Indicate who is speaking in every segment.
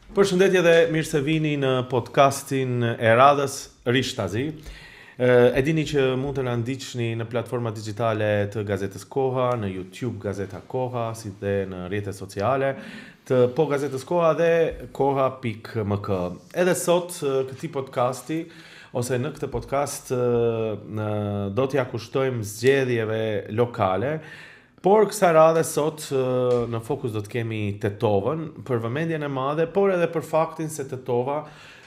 Speaker 1: Përshëndetje dhe mirë se vini në podcastin e radhës Rishtazi. E dini që mund të na ndiqni në platforma digjitale të Gazetës Koha, në YouTube Gazeta Koha, si dhe në rrjetet sociale të Po Gazetës Koha dhe koha.mk. Edhe sot këtij podcasti ose në këtë podcast do t'ja kushtojmë zgjedhjeve lokale. Por kësaj radhe sot në fokus do të kemi Tetovën për vëmendjen e madhe, por edhe për faktin se Tetova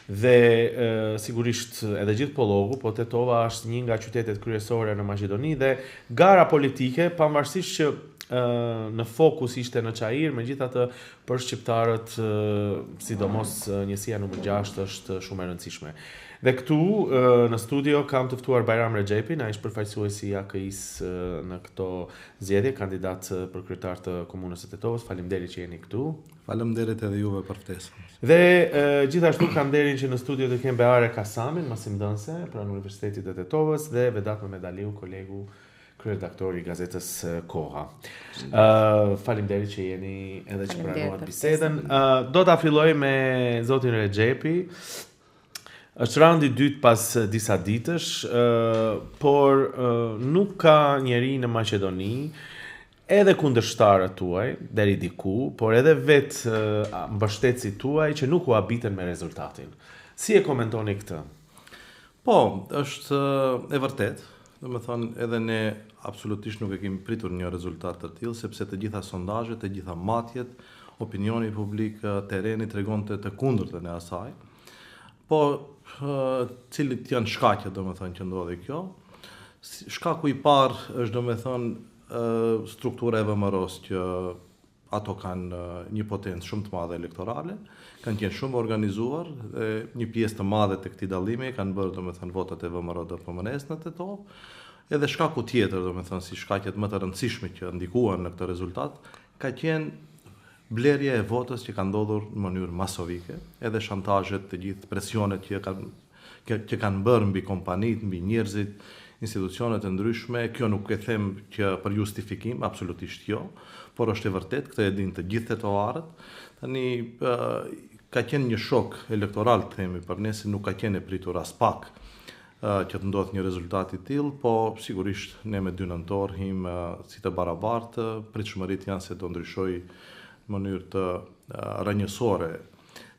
Speaker 1: dhe sigurisht edhe gjithë Pollogu, po Tetova është një nga qytetet kryesore në Maqedoni dhe gara politike, pavarësisht që në fokus ishte në Çajir, megjithatë për shqiptarët, sidomos njësia numër 6 është shumë e rëndësishme. Dhe këtu në studio kam të ftuar Bajram Rexhepin, ai është përfaqësuesi i AKI-s në këto zgjedhje, kandidat për kryetar të komunës së Tetovës. Faleminderit që jeni këtu.
Speaker 2: Faleminderit edhe juve për ftesën.
Speaker 1: Dhe gjithashtu kam nderin që në studio të kem Beare Kasamin, masimdhënëse pranë Universitetit të Tetovës dhe Vedat Mehmedaliu, kolegu kryeredaktor i Gazetës Koha. Faleminderit që jeni edhe që pranuat bisedën. Do ta filloj me zotin Rexhepi. Është raundi i dytë pas disa ditësh, por nuk ka njeri në Maqedoni, edhe kundërshtarët tuaj, deri diku, por edhe vetë mbështetësit tuaj që nuk u habiten me rezultatin. Si e komentoni këtë?
Speaker 2: Po, është e vërtet. Domethënë edhe ne absolutisht nuk e kemi pritur një rezultat të tillë, sepse të gjitha sondazhet, të gjitha matjet, opinioni publik, tereni tregonte të kundërtën e asaj. Po, cilit janë shkaqet, domethënë, që ndodhi kjo? Shkaku i parë është, domethënë, struktura e VMRO-s që ato kanë një potencë shumë të madhe elektorale, kanë qenë shumë organizuar, një pjesë të madhe të këtij dallimi kanë bërë, domethënë, votat e VMRO-DPMN-s në Tetovë. Edhe shkaku tjetër, domethënë, si shkaqet më të rëndësishme që ndikuan në këtë rezultat, ka qenë blerja e votës që ka ndodhur në mënyrë masovike, edhe shantazhet, të gjithë presionet që kanë bërë mbi kompanitë, mbi njerëzit, institucionet e ndryshme. Kjo nuk e them që për justifikim, absolutisht jo, por është e vërtet, këtë e dinë të gjithë tetovarët. Tani ka qenë një shok elektoral, të themi, për ne, se nuk ka qenë e pritur as pak që të ndodhë një rezultat i tillë, po sigurisht ne me 2 nëntor him si të barabartë, pritshmëritë janë se do ndryshojë në mënyrë të rënjësore,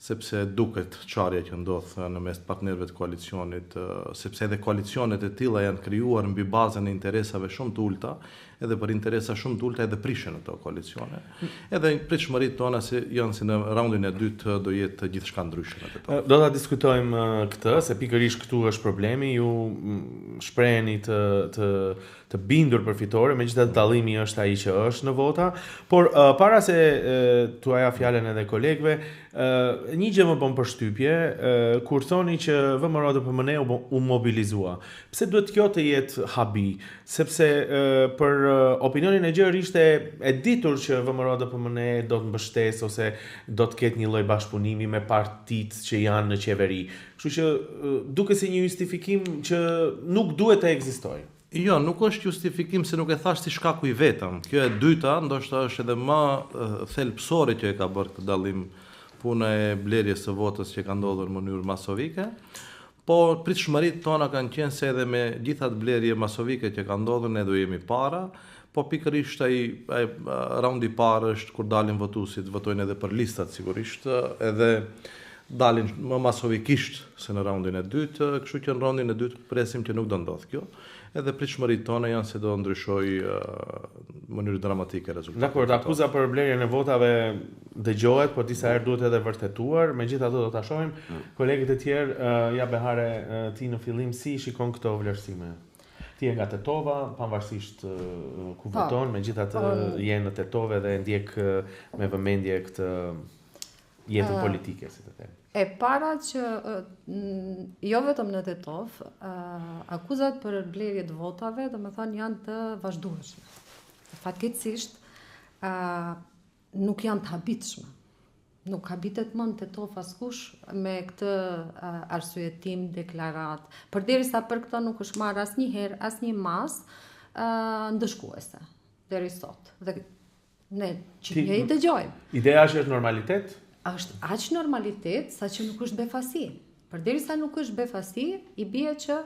Speaker 2: sepse duket çarja që ndodh në mes partnerëve të koalicionit, sepse edhe koalicionet e tilla janë krijuar mbi bazën e interesave shumë të ulta, edhe për interesa shumë të ulta edhe prishen ato koalicione. Edhe pritshmëritë tona janë se në raundin e dytë do jetë gjithçka ndryshe atë.
Speaker 1: Do ta diskutojmë këtë, se pikërisht këtu është problemi. Ju shpreheni të bindur për fitore, megjithatë dallimi është ai që është në vota, por para se tuaja fjalën edhe kolegëve, një gjë më bën përshtypje kur thoni që VMRO-DPMN u mobilizua. Pse duhet kjo të jetë habi? Sepse për opinionin e gjerë ishte e ditur që VMRO-DPMN do të mbështesë ose do të ketë një lloj bashkëpunimi me partitë që janë në qeveri. Kështu që duket si një justifikim që nuk duhet të ekzistojë.
Speaker 2: Jo, nuk është justifikim, se nuk e thash si shkaku i vetëm. Kjo e dyta, ndoshta është edhe më thelbësore që e ka bërë këtë dallim, puna e blerjes së votës që ka ndodhur në mënyrë masovike. Po pritshmëritë tona kanë qenë se edhe me gjithat blerje masovike që ka ndodhur ne do jemi para, po pikërisht ai raundi i parë është kur dalin votuesit, votojnë edhe për listat sigurisht, edhe dalin më masovikisht se në raundin e dytë, kështu që në raundin e dytë presim që nuk do ndodh kjo. Edhe pritshmëritë tona janë se do ndryshojë në mënyrë dramatike rezultatet.
Speaker 1: Dakor, akuza për blerjen e votave dëgjohet, por disa herë duhet edhe vërtetuar. Megjithatë do ta shohim kolegët e tjerë. Ja Behare, ti në fillim si shikon këto vlerësime? Ti je nga Tetova, pavarësisht ku voton, megjithatë je në Tetovë dhe ndjek me vëmendje këtë jetën politike, si të them.
Speaker 3: E para që jo vetëm në Tetovë, akuzat për blerje të votave, domethënë janë të vazhdueshme. Fatkeqësisht nuk janë të habitshme. Nuk habitet më në Tetovë askush me këtë arsyetim, deklarat. Përderisa për këtë nuk është marrë asnjëherë asnjë mas ndëshkuese deri sot. Dhe ne që i dëgjojmë.
Speaker 1: Ideja është normalitet?
Speaker 3: është aq normalitet sa që nuk është befasi. Përderisa nuk është befasi, i bie që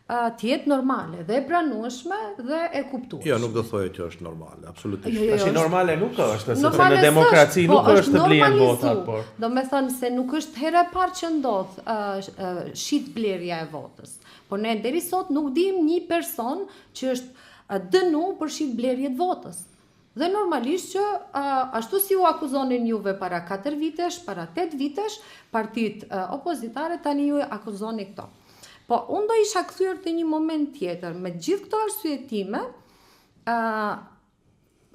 Speaker 3: t'jetë normale dhe e pranueshme dhe e kuptueshme.
Speaker 2: Jo, nuk do thoje që është normale, absolutisht.
Speaker 1: Tash normale nuk është, sepse në demokraci nuk është të blihen votat, por.
Speaker 3: Do me thënë se nuk është herë e parë që ndodh shit blerja e votës. Por ne deri sot nuk dim një person që është dënu për shit blerje të votës. Dhe normalisht që ashtu si u akuzonin juve para 4 vitesh, para 8 vitesh, partit opozitare tani ju akuzoni këto. Po, unë do isha kthyer te një moment tjetër, me gjithë këto arsyetime,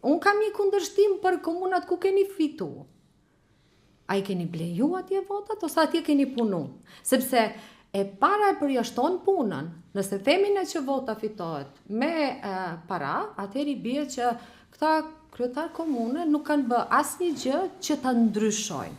Speaker 3: unë kam një kundërshtim për komunat ku keni fitu. A i keni bleju atje votat, ose atje keni punu? Sepse e para e përjashton punën. Nëse themin e që vota fitohet me para, atëri bie që këta kryetar komune nuk kanë bë asnjë gjë që ta ndryshojnë.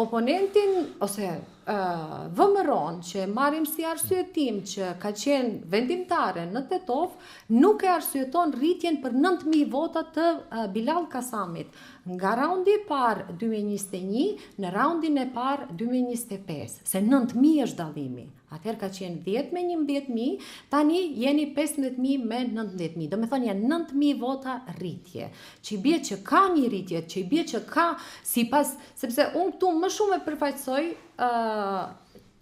Speaker 3: Oponentin, ose vëmëron që marrim si arsyetim që ka qenë vendimtare në Tetov, nuk e arsyeton rritjen për 9.000 vota të Bilal Kasamit. Nga raundi i parë 2021 në raundin e parë 2025, se 9.000 është dallimi. Atëherë ka qenë 10 me 11.000, tani jeni 15.000 me 19.000. Do me thonë janë 9.000 vota rritje. Që i bie që ka një rritje, që i bie që ka sipas, sepse unë këtu më shumë e përfaqësoj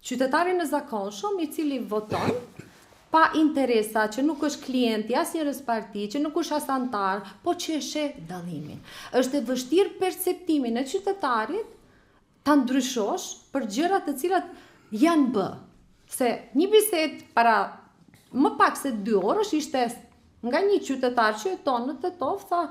Speaker 3: qytetarin e zakonshëm i cili voton pa interesa, që nuk është klienti asnjërs parti, që nuk është as antar, po që e sheh dallimin. Është e vështirë perceptimin e qytetarit ta ndryshosh për gjëra të cilat janë bë. Se një bisedë para më pak se 2 orësh ishte nga një qytetar që jeton në Tetov, tha,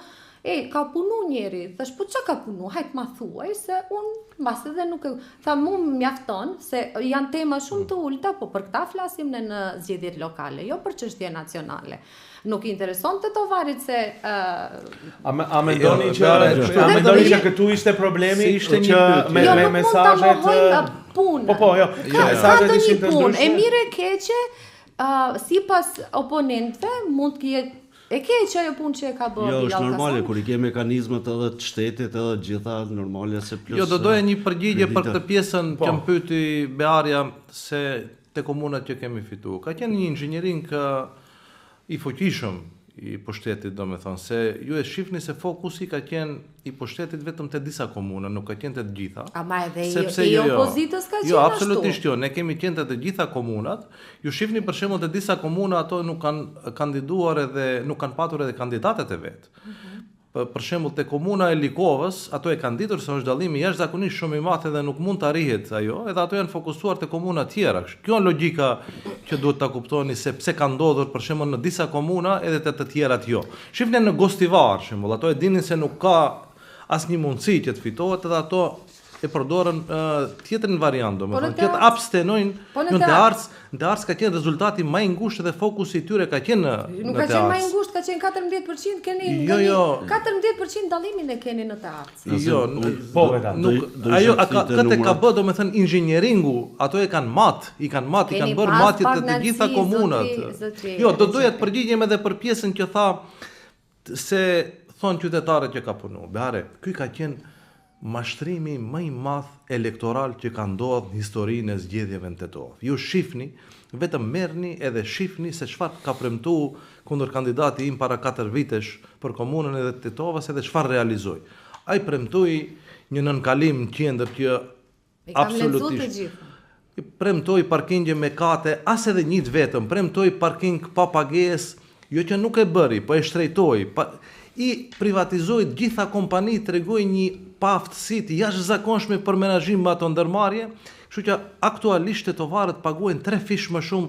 Speaker 3: ka punu njeri, thash, po që ka punu, hajt ma thuaj, se unë mbas edhe nuk e... Tha, mu mjafton, se janë tema shumë të ulta, po për këta flasim në zgjedhjet lokale, jo për çështje nacionale. Nuk intereson Tetovarit se...
Speaker 1: A mendoni që këtu ishte problemi, që me mesazhet... Po, jo.
Speaker 3: Ka të një punë, e mire keqe, sipas oponentëve, mund të jetë e keqe ajo punë që e ka bërë.
Speaker 4: Jo, është normale, kur i ke mekanizmat edhe të shtetit, edhe gjitha normale se plus...
Speaker 2: Jo, do doja një përgjigje për këtë pjesën që më pyeti Bearja se te komunat që kemi fitu. Ka qenë një inxhiniering i fuqishëm i pushtetit, do me thonë, se ju e shifni se fokusi ka qenë i pushtetit vetëm të disa komuna, nuk ka qenë të gjitha.
Speaker 3: Ama edhe i opozitës ka qenë ashtu.
Speaker 2: Jo, absolutisht jo, ne kemi qenë të gjitha komunat, ju shifni për shembull të disa komuna ato nuk kanë kandiduar edhe nuk kanë patur edhe kandidatet e vetë. Për shembull te komuna e Likovës, ato e kanë ditur se është dallimi jashtëzakonisht shumë i madh dhe nuk mund të arrihet ajo, edhe ato janë fokusuar te komuna tjera. Kjo është logjika që duhet ta kuptoni se pse ka ndodhur për shembull në disa komuna edhe te të tjerat jo. Shifni në Gostivar, për shembull, ato e dinin se nuk ka asnjë mundësi që të fitohet edhe ato e përdorën tjetrin variant, domethënë që të abstenojnë në Tears ka qenë rezultati më i ngushtë dhe fokusi i tyre ka qenë në Tears.
Speaker 3: Nuk ka qenë më i ngushtë, ka qenë 14%, keni 14% dallimin e keni në Tears.
Speaker 2: Jo, ajo këtë ka bë, domethënë inxhinieringu, ato i kanë bërë matjet të gjitha komunat. Jo, do doja të përgjigjem edhe për pjesën që tha se thon qytetarët që ka punu. Beare, ky ka qenë mashtrimi më i madh elektoral që ka ndodhur në historinë e zgjedhjeve në Tetov. Ju shifni, vetëm merrni edhe shifni se çfarë ka premtuar kundër kandidati im para 4 vitesh për komunën e Tetovës edhe çfarë realizoi. Ai premtoi një nënkalim në qendër që absolutisht premtoi parkingje me kate, as edhe një vetëm, premtoi parking pa pagesë, jo që nuk e bëri, po e shtrejtoi, i privatizoi gjitha kompanitë, tregoi një paaftësi të jashtëzakonshme për menaxhim me ato ndërmarrje, kështu që aktualisht tetovarët paguajnë 3 fish më shumë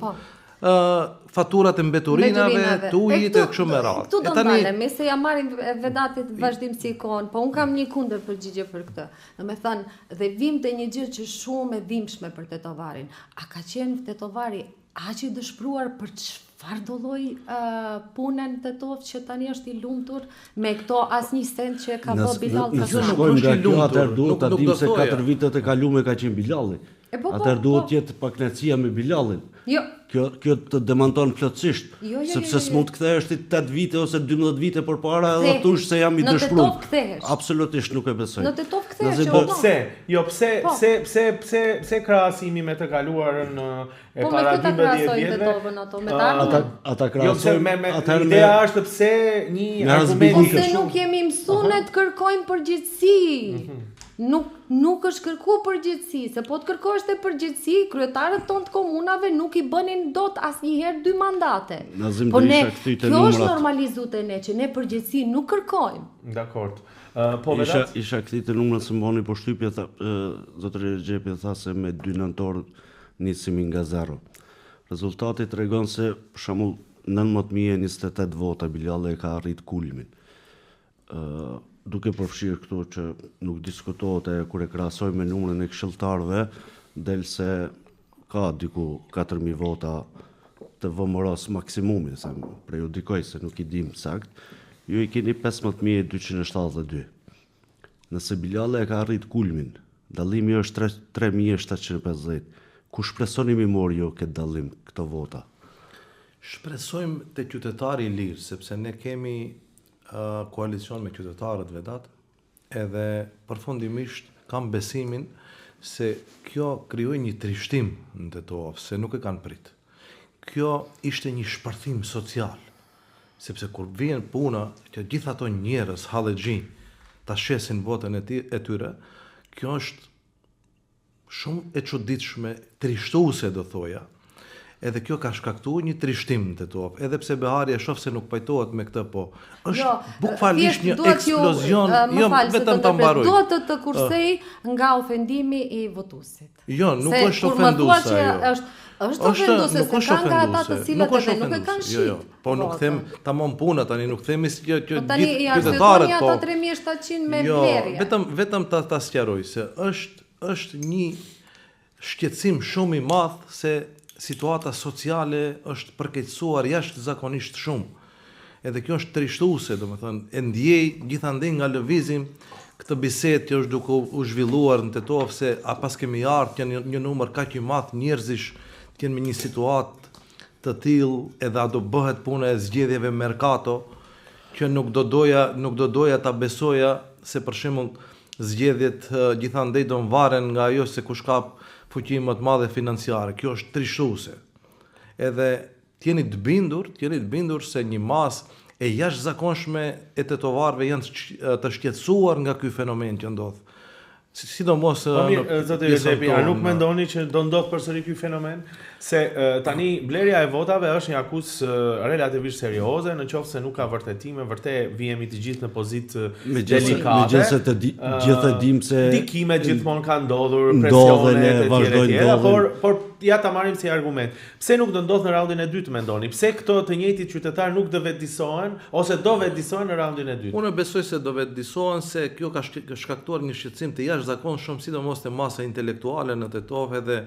Speaker 2: faturat e mbeturinave, të ujit e kështu me radhë.
Speaker 3: Këtu do ndalemi, se ja marrim vedatit vazhdimsi ikon, po un kam një kundër përgjigje për këtë. Domethënë, dhe vim te një gjë që shumë e dhimbshme për tetovarin. A ka qenë tetovari aq i dëshpëruar për çfarë do lloj punën Tetov që tani është i lumtur me këto asnjë sent që ka bë Bilal Kasami?
Speaker 4: Nuk është i lumtur, duhet ta dim se 4 vitet e kaluara ka qenë Bilalli. Atëherë duhet të jetë pakënaqësia me Bilalin.
Speaker 3: Jo.
Speaker 4: Kjo të demanton plotësisht, sepse s'mund të kthehesh ti 8 vite ose 12 vite përpara edhe thosh se jam i dëshpëruar. Absolutisht nuk e besoj.
Speaker 3: Në Tetov kthehesh.
Speaker 1: Po pse? Jo, pse krahasimi me të kaluarën e para 12 vjetëve?
Speaker 4: Ata krahasojnë.
Speaker 1: Ideja është pse një argument
Speaker 3: se nuk jemi mësuar të kërkojmë përgjegjësi. Nuk është kërku përgjegjësi, se po të kërkosh të përgjegjësi, kryetarët tonë të komunave nuk i bënin dot asnjëherë 2 mandate. Po ne, kjo është normalizuar te ne që ne përgjegjësi nuk kërkojmë.
Speaker 1: Dakord. Po vetë
Speaker 4: isha kthite numrat se mbani përshtypje zotëri Xhepi tha se me 2 nëntor nisemi nga 0. Rezultati tregon se për shembull 19.028 vota Bilali e ka arrit kulmin. Duke përfshirë këtu që nuk diskutohet e kur e krahasoj me numrin e këshilltarëve, del se ka diku 4.000 vota të VMRO-s maksimumi, se prejudikoj se nuk i dim sakt, ju i keni 15.272. Nëse Bilali e ka arrit kulmin, dallimi është 3.750. Ku shpresoni mi mori jo këtë dallim, këto vota?
Speaker 2: Shpresojmë te qytetari i lirë, sepse ne kemi koalicion me qytetarët vetat, edhe përfundimisht kam besimin se kjo krijoi një trishtim në Tetov, se nuk e kanë prit. Kjo ishte një shpërthim social, sepse kur vjen puna që gjithë ato njerëz hallexhi ta shesin votën e tyre, kjo është shumë e çuditshme, trishtuese do thoja. Edhe kjo ka shkaktuar një trishtim në Tetov, edhe pse Behari e shoh se nuk pajtohet me këtë, po është bukfalisht një eksplozion, vetëm ta mbaroj.
Speaker 3: Duhet të kursej nga ofendimi i votuesit.
Speaker 2: Jo, nuk është ofenduese ajo.
Speaker 3: Është ofenduese, se ka nga ata të cilët edhe nuk e kanë shit.
Speaker 2: Jo, po nuk them tamam puna tani, nuk themi që gjithë
Speaker 3: qytetarët po. Ata 3700 me vlerje.
Speaker 2: Vetëm ta sqaroj se është një shqetësim shumë i madh se situata sociale është përkeqësuar jashtëzakonisht shumë. Edhe kjo është trishtuese, domethënë, e ndjej gjithandej nga lëvizim këtë bisedë që është duke u zhvilluar në Tetov se a pas kemi ardhur një numër kaq i madh njerëzish të kenë me një situatë të tillë, edhe a do bëhet puna e zgjedhjeve merkato, që nuk do doja ta besoja se për shembull zgjedhjet gjithandej do varen nga ajo se kush ka fuqi më të madhe financiare. Kjo është trishtuese. Edhe jeni të bindur se një masë e jashtëzakonshme e tetovarëve janë të shqetësuar nga ky fenomen që ndodh. Sidomos
Speaker 1: zoti Xhepi, a nuk mendoni që do ndodh përsëri ky fenomen? Se tani blerja e votave është një akuzë relativisht serioze, në qoftë se nuk ka vërtetime, vërtet vihemi të gjithë në pozitë delikate.
Speaker 4: Megjithëse të gjithë e dim se
Speaker 1: dikimet gjithmonë kanë ndodhur, presionet e tjera, por ja ta marrim si argument. Pse nuk do ndodh në raundin e dytë, mendoni? Pse këto të njëjtit qytetar nuk do vetëdijsohen ose do vetëdijsohen në raundin e dytë?
Speaker 2: Unë besoj se do vetëdijsohen, se kjo ka shkaktuar një shqetësim të jashtëzakonshëm, sidomos te masa intelektuale në Tetov, edhe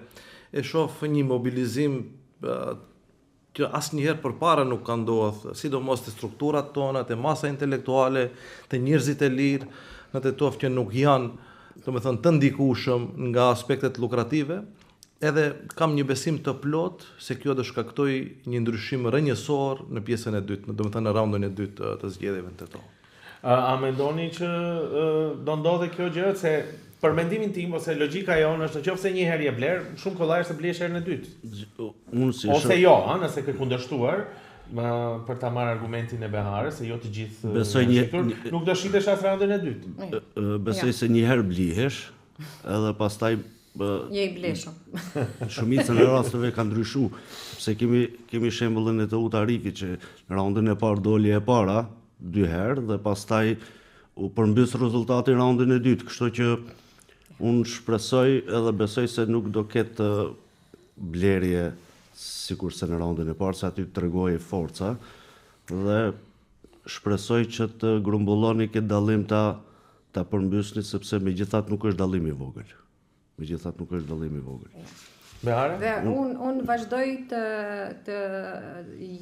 Speaker 2: e shoh një mobilizim që asnjëherë përpara nuk ka ndodhur, sidomos te strukturat tona, te masa intelektuale, te njerëzit e lirë në Tetov që nuk janë, domethënë, të ndikueshëm nga aspektet lukrative. Edhe kam një besim të plot se kjo do shkaktoj një ndryshim rrënjësor në pjesën e dytë, domethënë në raundin e dytë të zgjedhjeve në Tetov.
Speaker 1: A mendoni që do ndodhe kjo gjë, se për mendimin tim ose logjika jonë është nëse një herë je bler, shumë kollaj është të blesh herën e dytë. Ose jo, nëse ke kundërshtuar për ta marrë argumentin e Beharës, se jo të gjithë nuk do shitesh as raundin e dytë.
Speaker 4: Besoj se një herë blihesh, edhe pastaj
Speaker 3: je i bleshëm.
Speaker 4: Shumica në rasteve ka ndryshuar, sepse kemi shembullin e Teut Arifit që në raundin e parë doli e para 2 herë dhe pastaj u përmbys rezultati raundin e dytë, kështu që unë shpresoj edhe besoj se nuk do ketë blerje sikurse në raundin e parë, se aty tregoi forca, dhe shpresoj që të grumbulloni këtë dallim ta përmbysni, sepse megjithatë nuk është dallim i vogël.
Speaker 1: Behare?
Speaker 3: Dhe unë vazhdoj të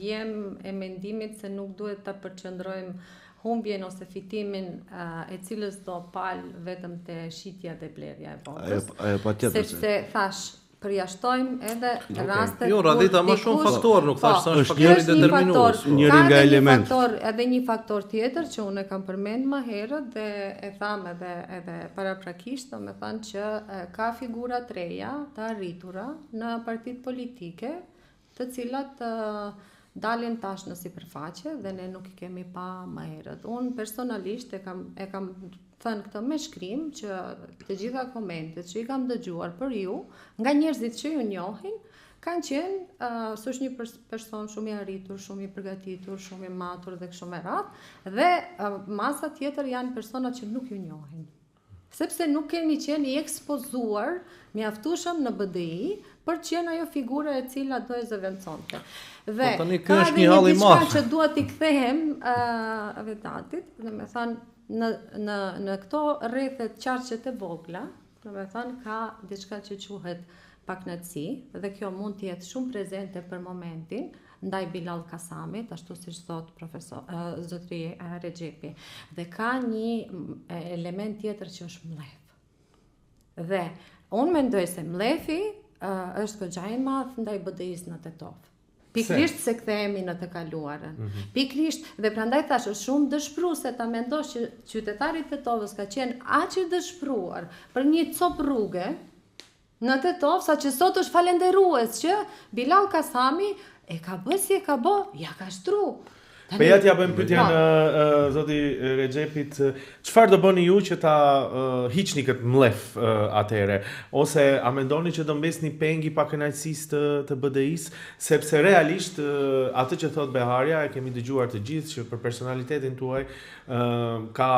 Speaker 3: jem e mendimit se nuk duhet ta përqendrojmë humbjen ose fitimin e cilës do pal vetëm te shitja dhe blerja e votës.
Speaker 4: Ajo patjetër.
Speaker 3: Sepse thash përjashtojmë edhe rastet
Speaker 2: Jo, Radhita, më shumë faktor, nuk thash se është faktori determinues.
Speaker 4: Njëri nga element.
Speaker 3: Edhe një faktor tjetër që unë e kam përmend më herët dhe e tham edhe paraprakisht, domethënë që ka figura të reja të arritura në partitë politike, të cilat dalin tash në sipërfaqe dhe ne nuk i kemi pa më herët. Unë personalisht e kam thënë këtë me shkrim që të gjitha komentet që i kam dëgjuar për ju, nga njerëzit që ju njohin, kanë qenë s'është një person shumë i arritur, shumë i përgatitur, shumë i matur dhe kështu me radhë, dhe masa tjetër janë persona që nuk ju njohin. Sepse nuk keni qenë i ekspozuar mjaftueshëm në BDI për të qenë ajo figura e cila do e zëvendësonte. Dhe
Speaker 2: ka edhe një diçka
Speaker 3: që dua t'i kthehem Vedatit, domethënë në këto rrethet qarqet e vogla, domethënë ka diçka që quhet paknatësi dhe kjo mund të jetë shumë prezente për momentin ndaj Bilal Kasamit, ashtu siç thot zotri Rexhepi. Dhe ka një element tjetër që është mlef. Dhe unë mendoj se mlefi është goxha i madh ndaj BDI-s në Tetov. Pikrisht se kthehemi në të kaluarën. Pikrisht, dhe prandaj thash është shumë dëshpëruese ta mendosh që qytetari i Tetovës ka qenë aq i dëshpëruar për një cop rruge në Tetov, sa që sot është falenderues që Bilal Kasami e ka bë si e ka bë, ja ka shtru.
Speaker 1: Po ja t'ja bëjmë pyetjen zoti Rexhepit, çfarë do bëni ju që ta hiqni këtë mlef atëre, ose a mendoni që do mbesni pengi pa kënaqësisë të BDI-s, sepse realisht atë që thot Beharja e kemi dëgjuar të gjithë që për personalitetin tuaj ka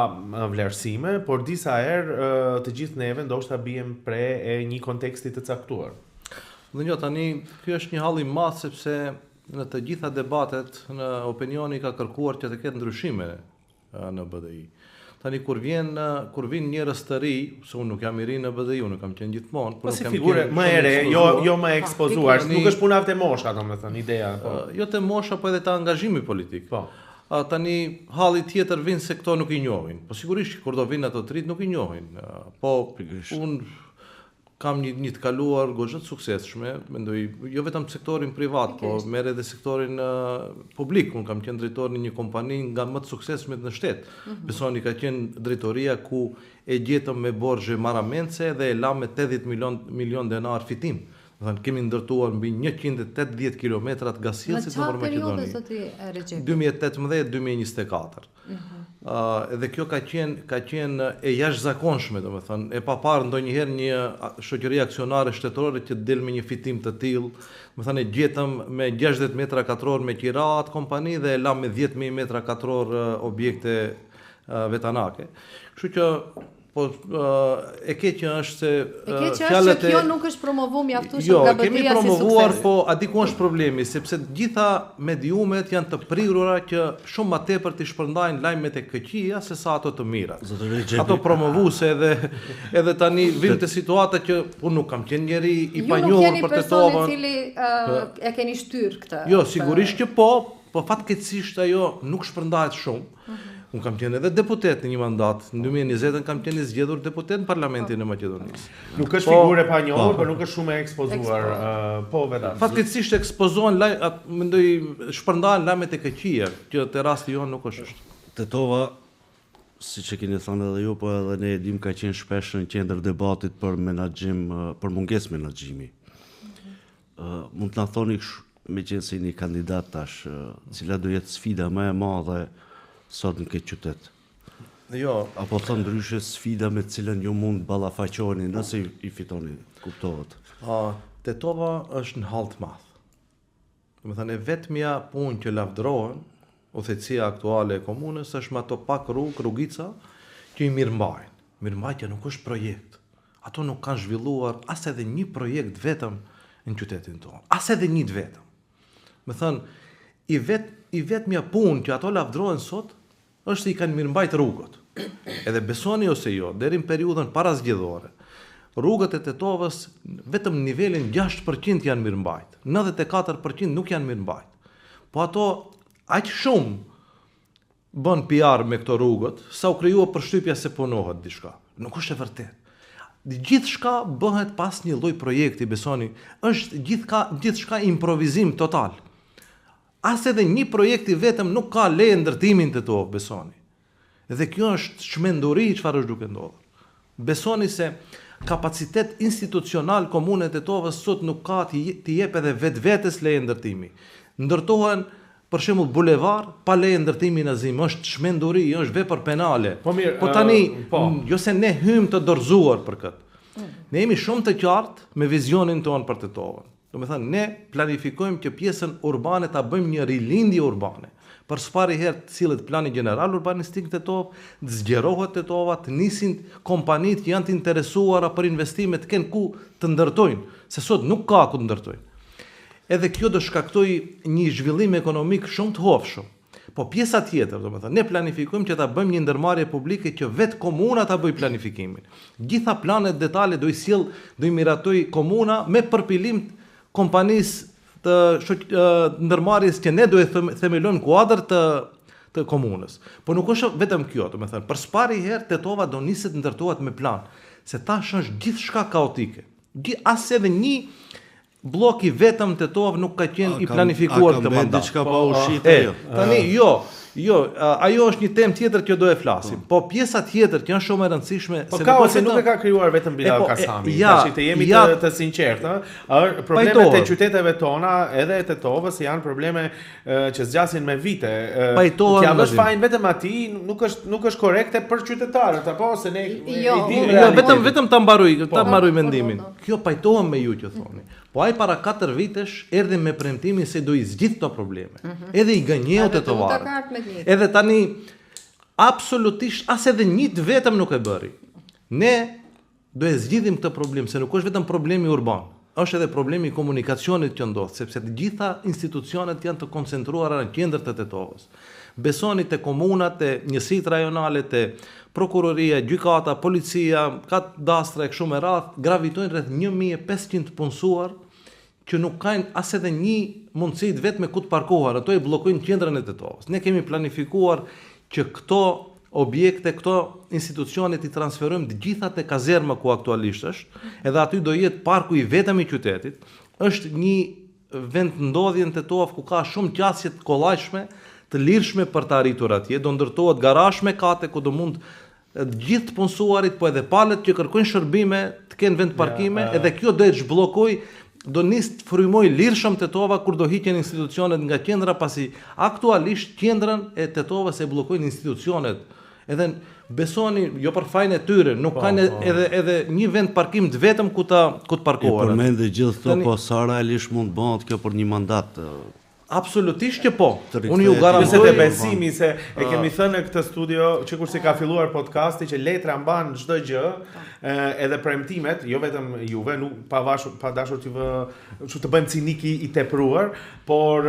Speaker 1: vlerësime, por disa herë të gjithë neve ndoshta bijem pre e një konteksti të caktuar.
Speaker 2: Dhe jo, tani ky është një hall i madh sepse në të gjitha debatet në opinioni ka kërkuar që të ketë ndryshime në BDI. Tani kur vin njerëz të ri, se unë nuk jam i ri në BDI, unë kam qenë gjithmonë,
Speaker 1: por nuk kam figure më e re, jo më ekspozuar, nuk është puna e mosha, domethënë ideja.
Speaker 2: Jo te mosha, po edhe te angazhimi politik. Po. Tani halli tjetër vin se këto nuk i njohin. Po sigurisht kur do vinë ato të rit nuk i njohin. Po unë kam një të kaluar goxha të suksesshme, mendoj, jo vetëm sektorin privat, po merr edhe sektorin publik. Unë kam qenë drejtor në një kompani nga më të suksesshmet në shtet. Besoni ka qenë drejtoria ku e gjetëm me borxhe marramendse dhe e lam me 80 milion denar fitim. Domethënë kemi ndërtuar mbi 180 kilometra të gasillësit nëpër Maqedoni.
Speaker 3: Në çfarë periudhe
Speaker 2: 2018-2024. Edhe kjo ka qenë e jashtëzakonshme, domethënë, e pa parë ndonjëherë një shoqëri aksionare shtetërore që del me një fitim të tillë. Domethënë e gjetëm me 60 metra katror me qira atë kompani dhe e lam me 10.000 metra katror objekte vetanake. Kështu që po e keqja është se
Speaker 3: fjalët kjo nuk është promovuar mjaftueshëm nga BDI-ja si sukses. Jo,
Speaker 2: kemi promovuar, po aty ku është problemi, sepse gjitha mediumet janë të prirura që shumë më tepër të shpërndajnë lajmet e këqija se sa ato të mira. Ato promovuese edhe tani vim te situata që unë nuk kam qenë njeri i panjohur për Tetovën.
Speaker 3: Ju nuk jeni personi i cili e keni shtyr këtë.
Speaker 2: Jo, sigurisht që po fatkeqësisht ajo nuk shpërndahet shumë. Unë kam qenë edhe deputet në një mandat, në 2020 kam qenë zgjedhur deputet në Parlamentin e Maqedonisë.
Speaker 1: Nuk është figurë e panjohur, por nuk është shumë e ekspozuar. Po vetë.
Speaker 2: Fatkeqësisht ekspozohen, mendoj shpërndahen lajmet e këqija, që te rasti jon nuk është.
Speaker 4: Tetova, siç e keni thënë edhe ju, po edhe ne e dim, ka qenë shpesh në qendër debatit për menaxhim, për mungesë menaxhimi. Mund të na thoni me qenë se jeni kandidat tash, cila do jetë sfida më e madhe sot në këtë qytet?
Speaker 2: Jo.
Speaker 4: Apo thënë ndryshe sfida me cilën ju mund ballafaqoheni nëse i fitoni, kuptohet?
Speaker 2: Tetova është në hall të madh. Domethënë vetmja punë që lavdërohen udhëheqësia aktuale e komunës është me ato pak rrugica që i mirëmbajnë. Mirëmbajtja nuk është projekt. Ato nuk kanë zhvilluar as edhe një projekt vetëm në qytetin tonë. As edhe një vetëm. Domethënë i vetmja punë që ato lavdërohen sot është se i kanë mirëmbajt rrugët. Edhe besoni ose jo, deri në periudhën parazgjedhore, rrugët e Tetovës vetëm në nivelin 6% janë mirëmbajt. 94% nuk janë mirëmbajt. Po ato aq shumë bën PR me këto rrugët, sa u krijua përshtypja se punohet diçka. Nuk është e vërtetë. Gjithçka bëhet pas një lloj projekti, besoni, është gjithçka improvizim total. As edhe një projekt I vetëm nuk ka leje ndërtimin të to, besoni. Dhe kjo është çmenduri çfarë është duke ndodhur. Besoni se kapacitet institucional komunet e Tovës sot nuk ka t'i jep edhe vetvetes leje ndërtimi. Ndërtohen për shembull bulevard pa leje ndërtimi në Zim, është çmenduri, është vepër penale.
Speaker 1: Po mirë,
Speaker 2: po tani, jo se ne hym të dorëzuar për këtë. Ne jemi shumë të qartë me vizionin tonë për të Tovën. Do me thënë, ne planifikojmë që pjesën urbane ta bëjmë një rilindje urbane. Për s'pari herë të cilët plani general urbanistik të Tovë, të zgjerohet të Tova, të nisin kompanit që janë të interesuara për investime të kenë ku të ndërtojnë, se sot nuk ka ku të ndërtojnë. Edhe kjo do shkaktoj një zhvillim ekonomik shumë të hofshëm. Po pjesa tjetër, do me thënë, ne planifikojmë që ta bëjmë një ndërmarrje publike që vetë komuna ta bëj planifikimin. Gjitha planet detale do I miratoj komuna me përpilim kompanisë të ndërmarrjes që ne do e themelojmë kuadër të komunës. Po nuk është vetëm kjo, do me thënë, për s'pari herë Tetova do niset ndërtohet me plan, se tash është gjithçka kaotike. As edhe një blok I vetëm Tetova nuk ka qenë I planifikuar të mandat.
Speaker 4: Diçka pa ushite jo.
Speaker 2: Tani ajo është një temë tjetër që do e flasim. Po pjesa tjetër që janë shumë e rëndësishme
Speaker 1: po se nuk e ka krijuar vetëm Bilal Kasami. Tash të jemi të sinqertë, problemet e qyteteve tona edhe e Tetovës janë probleme që zgjasin me vite. T'ja vësh fajin vetëm atij nuk është korrekte për qytetarët, apo se ne
Speaker 2: vetëm ta mbaroj mendimin. Kjo pajtohem me ju që thoni. Po ai para 4 vitesh erdhi me premtimin se do I zgjidh këto probleme. Edhe I gënjeu Tetovarët. Edhe tani absolutisht as edhe një vetëm nuk e bëri. Ne do e zgjidhim këtë problem, se nuk është vetëm problemi urban, është edhe problemi I komunikacionit që ndodh, sepse të gjitha institucionet janë të koncentruara në qendër të Tetovës. Besoni te komunat, te njësitë rajonale, te prokuroria, gjykata, policia, kadastra e kështu me radhë, gravitojnë rreth 1500 punësuar që nuk kanë as edhe një mundësi vetëm ku të parkohen, ato I bllokojnë qendrën e Tetovës. Ne kemi planifikuar që këto objekte, këto institucione I transferojmë të gjitha te kazerma ku aktualisht është, edhe aty do jetë parku I vetëm I qytetit. Është një vend ndodhje në Tetovë ku ka shumë qasje të kollajshme, të lirshme për të arritur atje, do ndërtohet garazh me kate ku do mund të gjithë punësuarit, po edhe palët që kërkojnë shërbime të kenë vend parkime, edhe kjo do e zhbllokoj, do nis të frymoj lirshëm Tetova kur do hiqen institucionet nga qendra, pasi aktualisht qendrën e Tetovës e bllokojnë institucionet. Edhe besoni, jo për fajin e tyre, nuk kanë edhe një vend parkim të vetëm ku të parkohen.
Speaker 4: I përmendë gjithë këto, po sa realisht mund bëhet kjo për një mandat?
Speaker 2: Absolutisht që po. Unë ju garantoj
Speaker 1: se besimi se e kemi thënë në këtë studio që kur si ka filluar podcasti që letra mban çdo gjë, edhe premtimet, jo vetëm juve, nuk pa dashur të bëjmë ciniki I tepruar, por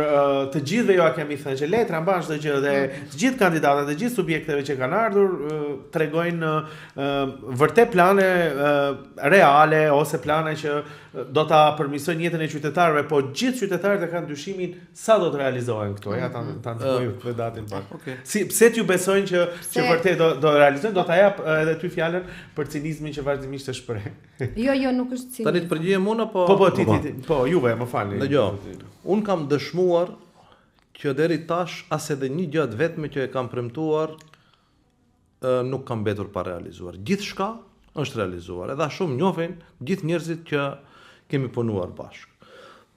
Speaker 1: të gjithëve jo kemi thënë që letra mban çdo gjë dhe të gjithë kandidatët, të gjithë subjekteve që kanë ardhur tregojnë vërtet plane reale ose plane që do ta përmirësojnë jetën e qytetarëve, po gjithë qytetarët e kanë dyshimin sa do të realizohen këto, ja ta ndërtoj këtë datin pak. Si pse t'ju besojnë që vërtet do realizojnë, do ta jap edhe ty fjalën për cinizmin që vazhdimisht e shpreh.
Speaker 3: Jo, nuk është cinizëm.
Speaker 2: Tani të përgjigjem unë apo
Speaker 1: Po, juve, më falni.
Speaker 2: Unë kam dëshmuar që deri tash as edhe një gjë vetme që e kam premtuar nuk kam mbetur pa realizuar. Gjithçka është realizuar. Edhe shumë njohin gjithë njerëzit që kemi punuar bashkë.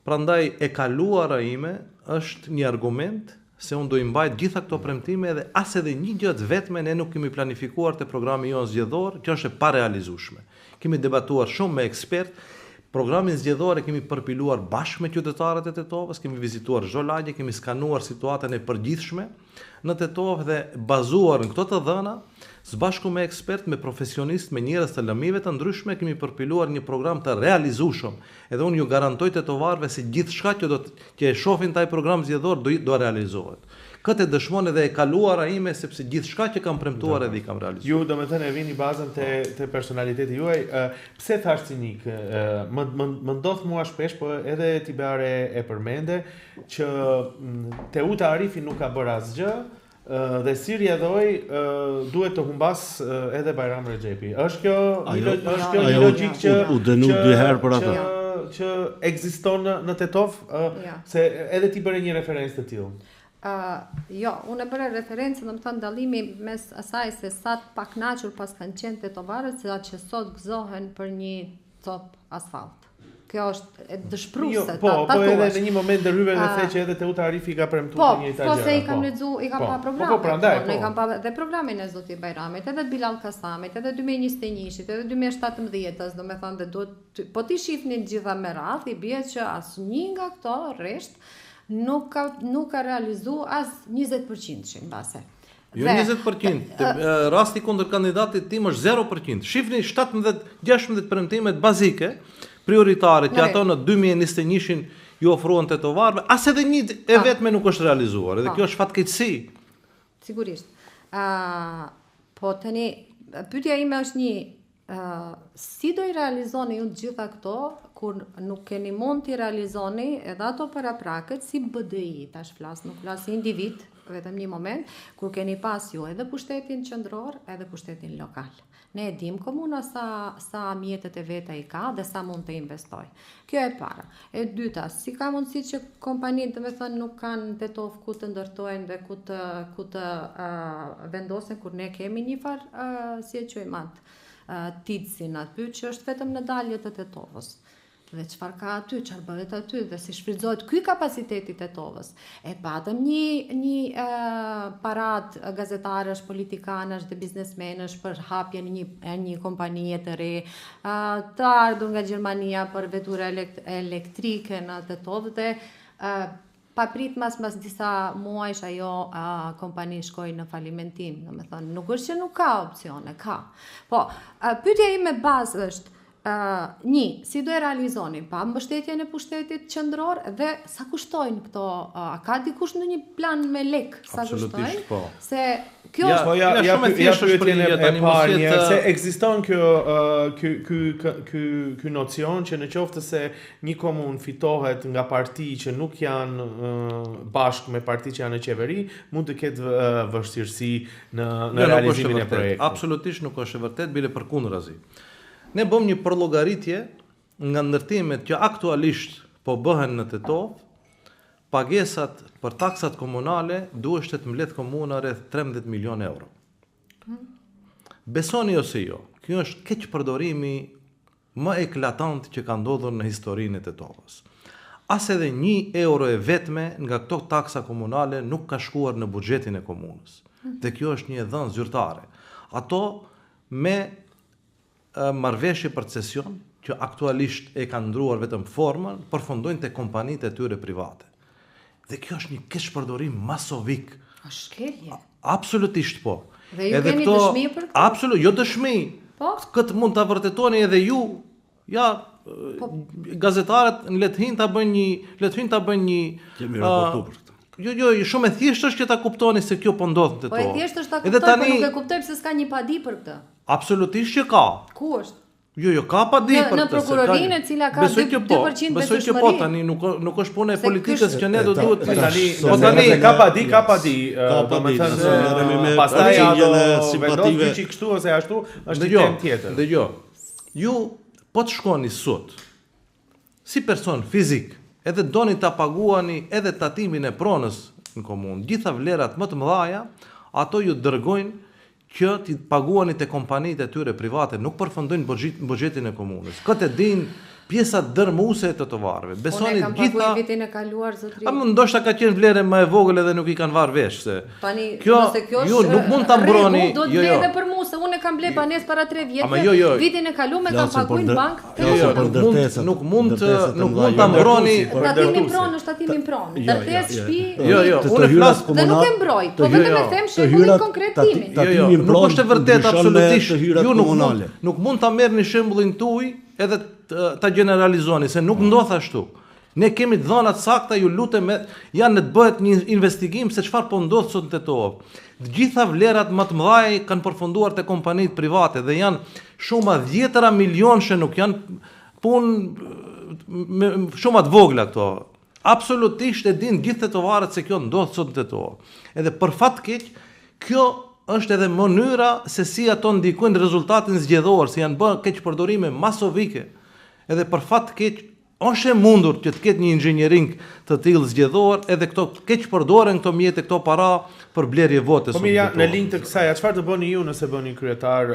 Speaker 2: Prandaj e kaluara ime është një argument se unë do I mbajt gjitha këto premtime dhe as edhe një gjë vetme ne nuk kemi planifikuar te programi jon zgjedhor, që është e parealizueshme. Kemi debatuar shumë me ekspert, programin zgjedhor e kemi përpiluar bashkë me qytetarët e Tetovës, kemi vizituar çdo lagje, kemi skanuar situatën e përgjithshme në Tetovë dhe bazuar në këto të dhëna, së bashku me ekspert, me profesionist, me njerëz të lëmive të ndryshme, kemi përpiluar një program të realizueshëm. Edhe unë ju garantoj tetovarëve se gjithçka që e shohin taj program zgjedhor do realizohet. Këtë dëshmon edhe e kaluara ime, sepse gjithçka që kam premtuar edhe I kam realizuar.
Speaker 1: Ju domethënë e vini bazën te personaliteti juaj. Pse thash cinik? Më ndodh mua shpesh, po edhe Tibare e përmende që Teuta Arifi nuk ka bërë asgjë, dhe si rjedhoj duhet të humbas edhe Bajram Rexhepi. Është kjo një logjik që
Speaker 4: u dënu 2 herë për atë.
Speaker 1: Që ekziston në Tetov, se edhe ti bëre një referencë të tillë.
Speaker 3: Jo, unë e bëre referencë, domethënë dallimi mes asaj se sa të paknaqur pas kanë qenë tetovarët, se atë që sot gëzohen për një cop asfalt. Kjo është e dëshpruese
Speaker 1: po edhe në një moment dërhyve në the që edhe Teuta Arifi ka premtuar një Itali.
Speaker 3: Po, se i kam lexu, i kam pa programe. Ne kam pa dhe programin e Zotit Bajramit, edhe Bilal Kasamit, edhe 2021-shit, edhe 2017-s, domethënë dhe duhet po ti shihni të gjitha me radhë, i bie që asnjë nga këto rresht nuk ka realizuar as 20% mbase.
Speaker 2: Jo 20%, rasti kundër kandidatit tim është 0%. Shifni 17-16 premtimet bazike, prioritare, që ato në 2021-shin ju ofruan tetovarëve, as edhe një e vetme nuk është realizuar, edhe kjo është fatkeqësi.
Speaker 3: Sigurisht. Po tani, pyetja ime është një, si do i realizoni ju të gjitha këto, kur nuk keni mund t'i realizoni edhe ato paraprakët si BDI, tash flas, nuk flas si individ, vetëm një moment, kur keni pas ju edhe pushtetin qendror, edhe pushtetin lokal. Ne e dim komuna sa mjetet e veta i ka dhe sa mund të investoj. Kjo e para. E dyta, si ka mundësi që kompanitë, domethënë, nuk kanë Tetov ku të ndërtojnë dhe ku të vendosen, kur ne kemi një farë, si e quajmë atë, TIC-in aty, që është vetëm në dalje të Tetovës. Dhe çfarë ka aty, çfarë bëhet aty dhe si shfrytëzohet ky kapaciteti i Tetovës. E patëm një parad gazetarësh, politikanësh dhe biznesmenësh për hapjen e një kompanie të re, të ardhur nga Gjermania për vetura elektrike në Tetovë dhe paprit mas disa muajsh ajo kompani shkoi në falimentim, domethënë nuk është që nuk ka opsione, ka. Po, pyetja ime bazë është si do e realizoni pa mbështetjen e pushtetit qendror dhe sa kushtojnë këto, ka dikush në një plan me lek sa kushtojnë?
Speaker 2: Po.
Speaker 3: Se kjo
Speaker 2: shumë e thjeshtë është për një tani mos
Speaker 1: se ekziston ky nocion që në qoftë se një komunë fitohet nga parti që nuk janë bashkë me parti që janë në qeveri, mund të ketë vështirësi në realizimin e projektit.
Speaker 2: Absolutisht nuk është e vërtet, bile përkundrazi. Ne bëm një përllogaritje nga ndërtimet që aktualisht po bëhen në Tetov, pagesat për taksat komunale duhet të mbledh komuna rreth 13 milion euro. Besoni ose jo, kjo është keq përdorimi më eklatant që ka ndodhur në historinë e Tetovës. As edhe 1 euro e vetme nga këto taksa komunale nuk ka shkuar në buxhetin e komunës. Dhe kjo është një dhënë zyrtare. Ato me marrëveshje për cesion, që aktualisht e kanë ndruar vetëm formën, përfundojnë te kompanitë e tyre private. Dhe kjo është një keq përdorim masovik.
Speaker 3: A shkelje?
Speaker 2: Absolutisht po.
Speaker 3: Dhe ju keni dëshmi për këtë?
Speaker 2: Absolutisht, jo dëshmi. Po? Këtë mund ta vërtetoni edhe ju. Ja, gazetarët le të hyjnë ta bëjnë një
Speaker 4: Kemi raportuar për këtë.
Speaker 2: Jo, shumë e thjeshtë është që ta kuptoni se kjo po ndodh në Tetov.
Speaker 3: Po e thjeshtë është ta kuptoj, por nuk e kuptoj pse s'ka një padi për këtë.
Speaker 2: Absolutisht që ka.
Speaker 3: Ku është?
Speaker 2: Jo, ka padi për këtë.
Speaker 3: Në prokurorinë e cila ka 2%
Speaker 2: besoj që po, tani nuk është punë e politikës që ne do duhet
Speaker 1: tani ka padi. Domethënë pastaj ajo simpative që kështu ose ashtu është një temë tjetër.
Speaker 2: Dgjoj. Ju po të shkoni sot si person fizik, edhe doni ta paguani edhe tatimin e pronës në komunë, gjitha vlerat më të mëdha, ato ju dërgojnë që t'i paguani te kompanitë e tyre private, nuk përfundojnë buxhetin e komunës. Këtë din pjesa dërmuese e tetovarëve. Besoni
Speaker 3: gjitha. Unë kam paguar vitin e kaluar zotëri.
Speaker 2: Ndoshta ka qenë vlerë më e vogël edhe nuk i kanë varë vesh se.
Speaker 3: Tani,
Speaker 2: kjo nuk mund ta mbroni.
Speaker 3: Do të edhe për mua se unë kam bler banesë para 3 vjetëve. Vitin e kaluar kam paguar në bank.
Speaker 2: Nuk mund ta mbroni.
Speaker 3: Tatimin pronë, tatimin pronë. Ndërtesë shtëpi.
Speaker 2: Jo, unë flas
Speaker 3: dhe nuk e mbroj, po vetëm e them shembullin konkretimin.
Speaker 2: Jo, nuk është e vërtet absolutisht. Ju nuk mund ta merrni shembullin tuaj edhe ta generalizoni, se nuk ndodh ashtu. Ne kemi dhënat sakta, ju lutem, janë të bëhet një investigim se çfarë po ndodh sot në Tetov. Të gjitha vlerat më të mëdha kanë përfunduar te kompanitë private dhe janë shuma 10 milionëshe, nuk janë punë shuma të vogla këto. absolutisht e din gjithë tetovarët se kjo ndodh sot në Tetova. Edhe për fat keq, kjo është edhe mënyra se si ato ndikojnë rezultatin zgjedhor, se janë bërë keq përdorime masovike. Edhe për fat keq, është e mundur që të ketë një inxhinjering të tillë zgjedhor, edhe këto keq përdoren këto mjete, këto para për blerje vote.
Speaker 1: Po mirë, në linjë të kësaj, çfarë do bëni ju nëse bëni kryetar,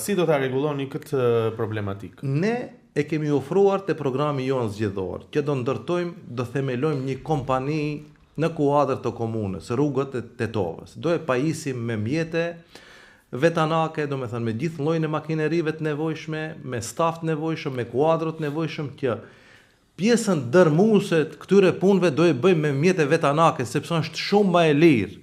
Speaker 1: si do ta rregulloni këtë problematikë?
Speaker 2: Ne e kemi ofruar te programi jonë zgjedhor, që do ndërtojmë, do themelojmë një kompani në kuadër të komunës, rrugët e Tetovës. Do e pajisim me mjete vetanake, do me thënë me gjithë llojin e makinerive të nevojshme, me staf të nevojshëm, me kuadrot të nevojshëm, që pjesën dërmuese të këtyre punëve do e bëjmë me mjete vetanake, sepse është shumë më e lirë.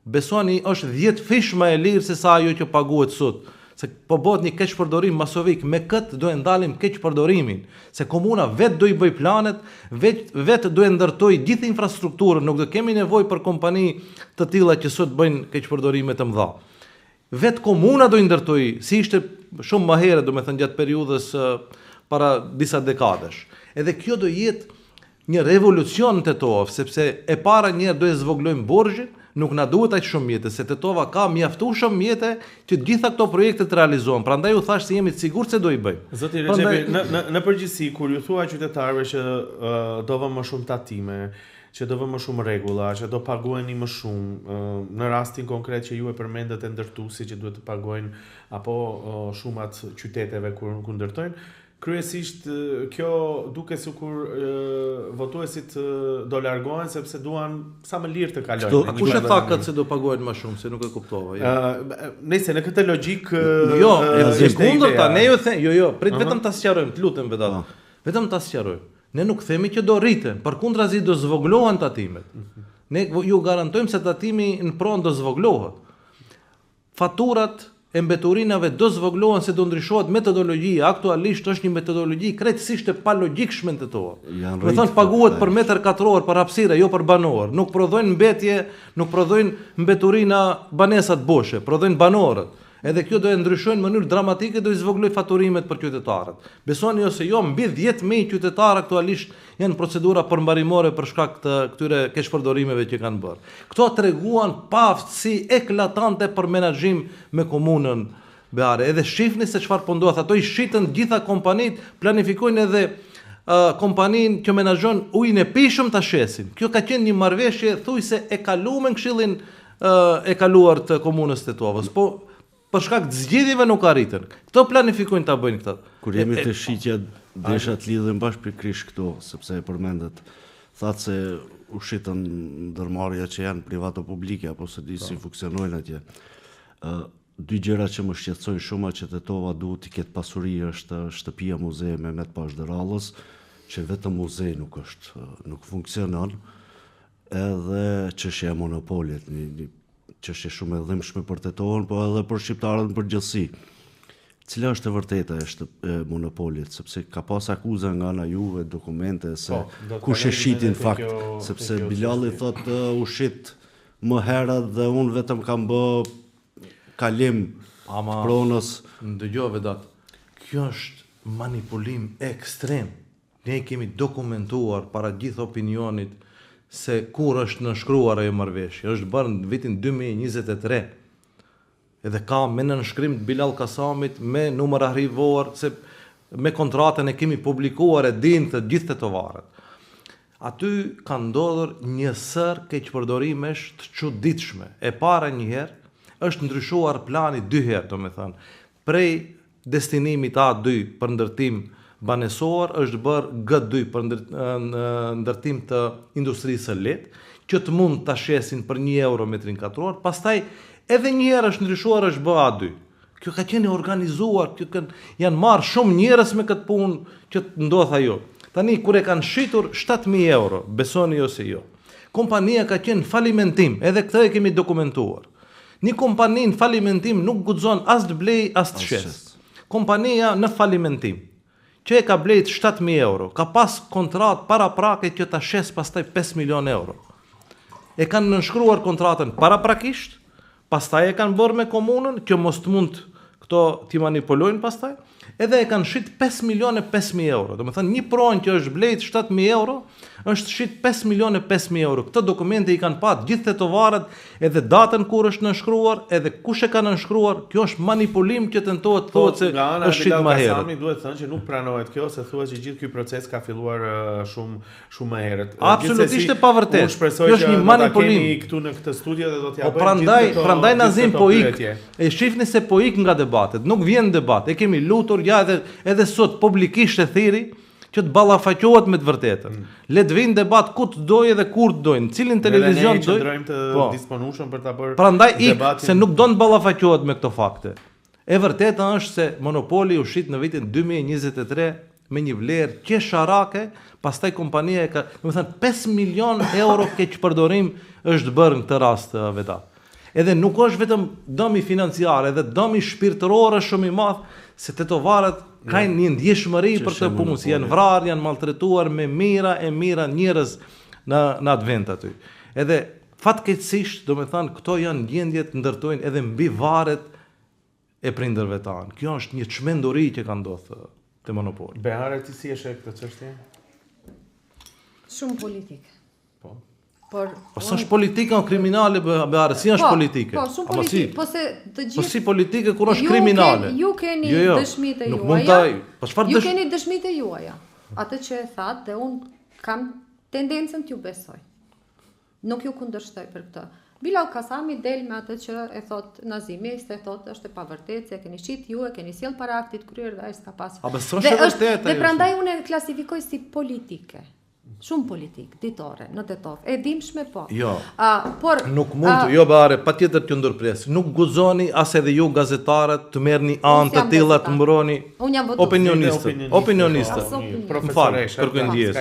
Speaker 2: Besoni, është 10 fish më e lirë se sa ajo që paguhet sot. Se po bëhet një keq përdorim masovik, me këtë do e ndalim keq përdorimin, se komuna vetë do i bëj planet, vetë do e ndërtoj gjithë infrastrukturën, nuk do kemi nevojë për kompani të tilla që sot bëjnë keq përdorime të mëdha. Vetë komuna do i ndërtoj, si ishte shumë më herët, do me thënë gjatë periudhës para disa dekadesh. Edhe kjo do jetë një revolucion në Tetovë, sepse e para njerë do e zvogëlojmë borxhin, nuk na duhet aq shumë mjete, se Tetova ka mjaftueshëm mjete që gjitha këto projekte të realizohen. Prandaj u thash se jemi të sigurt se do i bëjmë.
Speaker 1: Zoti Rexhepi, në përgjithësi kur ju thua qytetarëve që do vëmë më shumë tatime, që do vëmë më shumë rregulla, që do paguheni më shumë, në rastin konkret që ju e përmendët e ndërtuesi që duhet të paguajnë apo shumat qyteteve kur ndërtojnë, kryesisht kjo duke sikur votuesit do largohen sepse duan sa më lirë të kalojnë.
Speaker 2: Kush e tha këtë se do paguajnë më shumë, se nuk e kuptova.
Speaker 1: Nëse në këtë logjikë
Speaker 2: jo, e kundërta, ne ju them, jo, prit vetëm ta sqarojmë, të lutem vetat. Vetëm ta sqarojmë. Ne nuk themi që do rriten, përkundrazi do zvoglohen tatimet. Ne ju garantojmë se tatimi në pronë do zvoglohet. Faturat e mbeturinave do zvoglohen se do ndryshohet metodologjia. Aktualisht është një metodologji krejtësisht e palogjikshme në Tetova. Do thonë paguhet për metër katror, për hapësirë, jo për banor. Nuk prodhojnë mbetje, nuk prodhojnë mbeturina banesat boshe, prodhojnë banorët. Edhe kjo do e ndryshojnë në mënyrë dramatike, do i zvogëloj faturimet për qytetarët. Besoni ose jo, mbi 10.000 qytetarë aktualisht janë procedura përmbarimore për shkak të këtyre keqpërdorimeve që kanë bërë. Këto treguan paaftësi eklatante për menaxhim me komunën Beare. Edhe shifni se çfarë po ndodh, ato i shitën gjitha kompanit, planifikojnë edhe kompanin që menaxhon ujin e pishëm ta shesin. Kjo ka qenë një marrëveshje thujse e kaluar në Këshillin e kaluar të komunës Tetovës. Po për shkak të zgjedhjeve nuk arritën. Këto planifikojnë ta bëjnë këtë.
Speaker 4: Kur jemi të shitja, desha të lidhem bashkëpikrisht këto, sepse e përmendet. Thatë se u shitën ndërmarrja që janë privato publike, apo se di si funksionojnë atje. Dy gjëra që më shqetësojnë shumë që Tetova duhet të ketë pasuri është shtëpia muzej Mehmet Pashdërallës, që vetëm muzej nuk funksionon, edhe çështja e monopolit, çështje shumë e dhimbshme për Tetovën, po edhe për shqiptarët në përgjithësi. Cila është e vërteta e monopolit, sepse ka pas akuza nga ana juve, dokumente se kush e shitin fakt, sepse Bilalli thotë u shit më herët dhe unë vetëm kam bë kalim pronës.
Speaker 2: Dëgjove dat. Kjo është manipulim ekstrem. Ne kemi dokumentuar para gjithë opinionit se kur është nënshkruar ajo marrëveshje. Është bërë në vitin 2023. Edhe ka me nënshkrim të Bilal Kasamit, me numër arhivor, se me kontratën e kemi publikuar e din të gjithë tetovarët. Aty ka ndodhur një sër keqpërdorimesh të çuditshme. E para një herë është ndryshuar plani 2 herë, domethënë. Prej destinimit A2 për ndërtim banesor është bërë G2 për ndërtim të industrisë së lehtë, që të mund ta shesin për 1 euro metrin katror, pastaj edhe një herë është ndryshuar, është bë A2. Kjo ka qenë organizuar, janë marrë shumë njerëz me këtë punë që ndodh ajo. Tani kur e kanë shitur 7.000 euro, besoni ose jo. Kompania ka qenë falimentim, edhe këtë e kemi dokumentuar. Një kompani në falimentim nuk guxon as të blej as të shes. Kompania në falimentim që e ka blejt 7.000 euro, ka pas kontrat paraprake që ta shes pastaj 5 milion euro. E kanë nënshkruar kontratën paraprakisht, pastaj e kanë bërë me komunën, që mos të mund këto t'i manipulojnë pastaj, edhe e kanë shit 5.500.000 euro. Do me thënë, një pronë që është blejt 7.000 euro, është shit 5.500.000 euro. Këtë dokumente i kanë pat gjithë tetovarët, edhe datën kur është nënshkruar, edhe kush e ka nënshkruar. Kjo është manipulim që tentohet thuhet se është shit më herët.
Speaker 1: Kasami duhet thënë që nuk pranohet kjo, se thuhet që gjithë ky proces ka filluar shumë më herët.
Speaker 2: Absolutisht e pavërtet.
Speaker 1: Unë shpresoj
Speaker 2: Kjo është një manipulim
Speaker 1: këtu në këtë studio dhe do t'ja
Speaker 2: Po prandaj Nazim po ik. E shifni se po ik nga debatet. Nuk vjen debat. E kemi lutur ja edhe sot publikisht e thiri që të ballafaqohet me të vërtetën. Le të vinë debat ku të dojë dhe kur të dojnë, cilin televizion dojnë.
Speaker 1: Ne qëndrojmë të disponueshëm për ta bërë.
Speaker 2: Prandaj ik se nuk do të ballafaqohet me këto fakte. E vërteta është se monopoli u shit në vitin 2023 me një vlerë qesharake, pastaj kompania e ka, do të thënë 5 milion euro keq përdorim është bërë në këtë rast vetat. Edhe nuk është vetëm dëmi financiar, edhe dëmi shpirtëror shumë i madh, se tetovarët kanë një ndjeshmëri për këtë punë, si janë vrarë, janë maltretuar me mira njerëz në atë vend aty. Edhe fatkeqësisht, do me thënë, këto janë gjendjet ndërtojnë edhe mbi varet e prindërve tanë. Kjo është një çmenduri që ka ndodhur te monopoli.
Speaker 1: Behare, ti si e sheh këtë çështje?
Speaker 3: Shumë politike.
Speaker 1: Po.
Speaker 2: Po s'është politike o kriminale, Behare, si është politike?
Speaker 3: Po, shumë politike, po se të gjithë...
Speaker 2: Po si politike kur është kriminale?
Speaker 3: Ju keni dëshmitë
Speaker 2: Nuk mund taj...
Speaker 3: Ju keni dëshmitë juaja. Atë që e thatë dhe unë kam tendencën t'ju besoj. Nuk ju kundërshtoj për këtë. Bilal Kasami del me atë që e thot Nazimi, se e thot është e pavërtet, se e keni shit ju, e keni sjell para aktit kryer dhe ai s'ka pas. Dhe prandaj unë e klasifikoj si politike. Shumë politik, ditore, në Tetov. E dimshme po.
Speaker 2: Jo.
Speaker 3: Por
Speaker 2: nuk mund të, jo Behare, patjetër t'ju ndërpres. Nuk guzoni as edhe ju gazetarët të merrni anë të tilla të mbroni opinionistët. Më fal, kërkoj ndjes.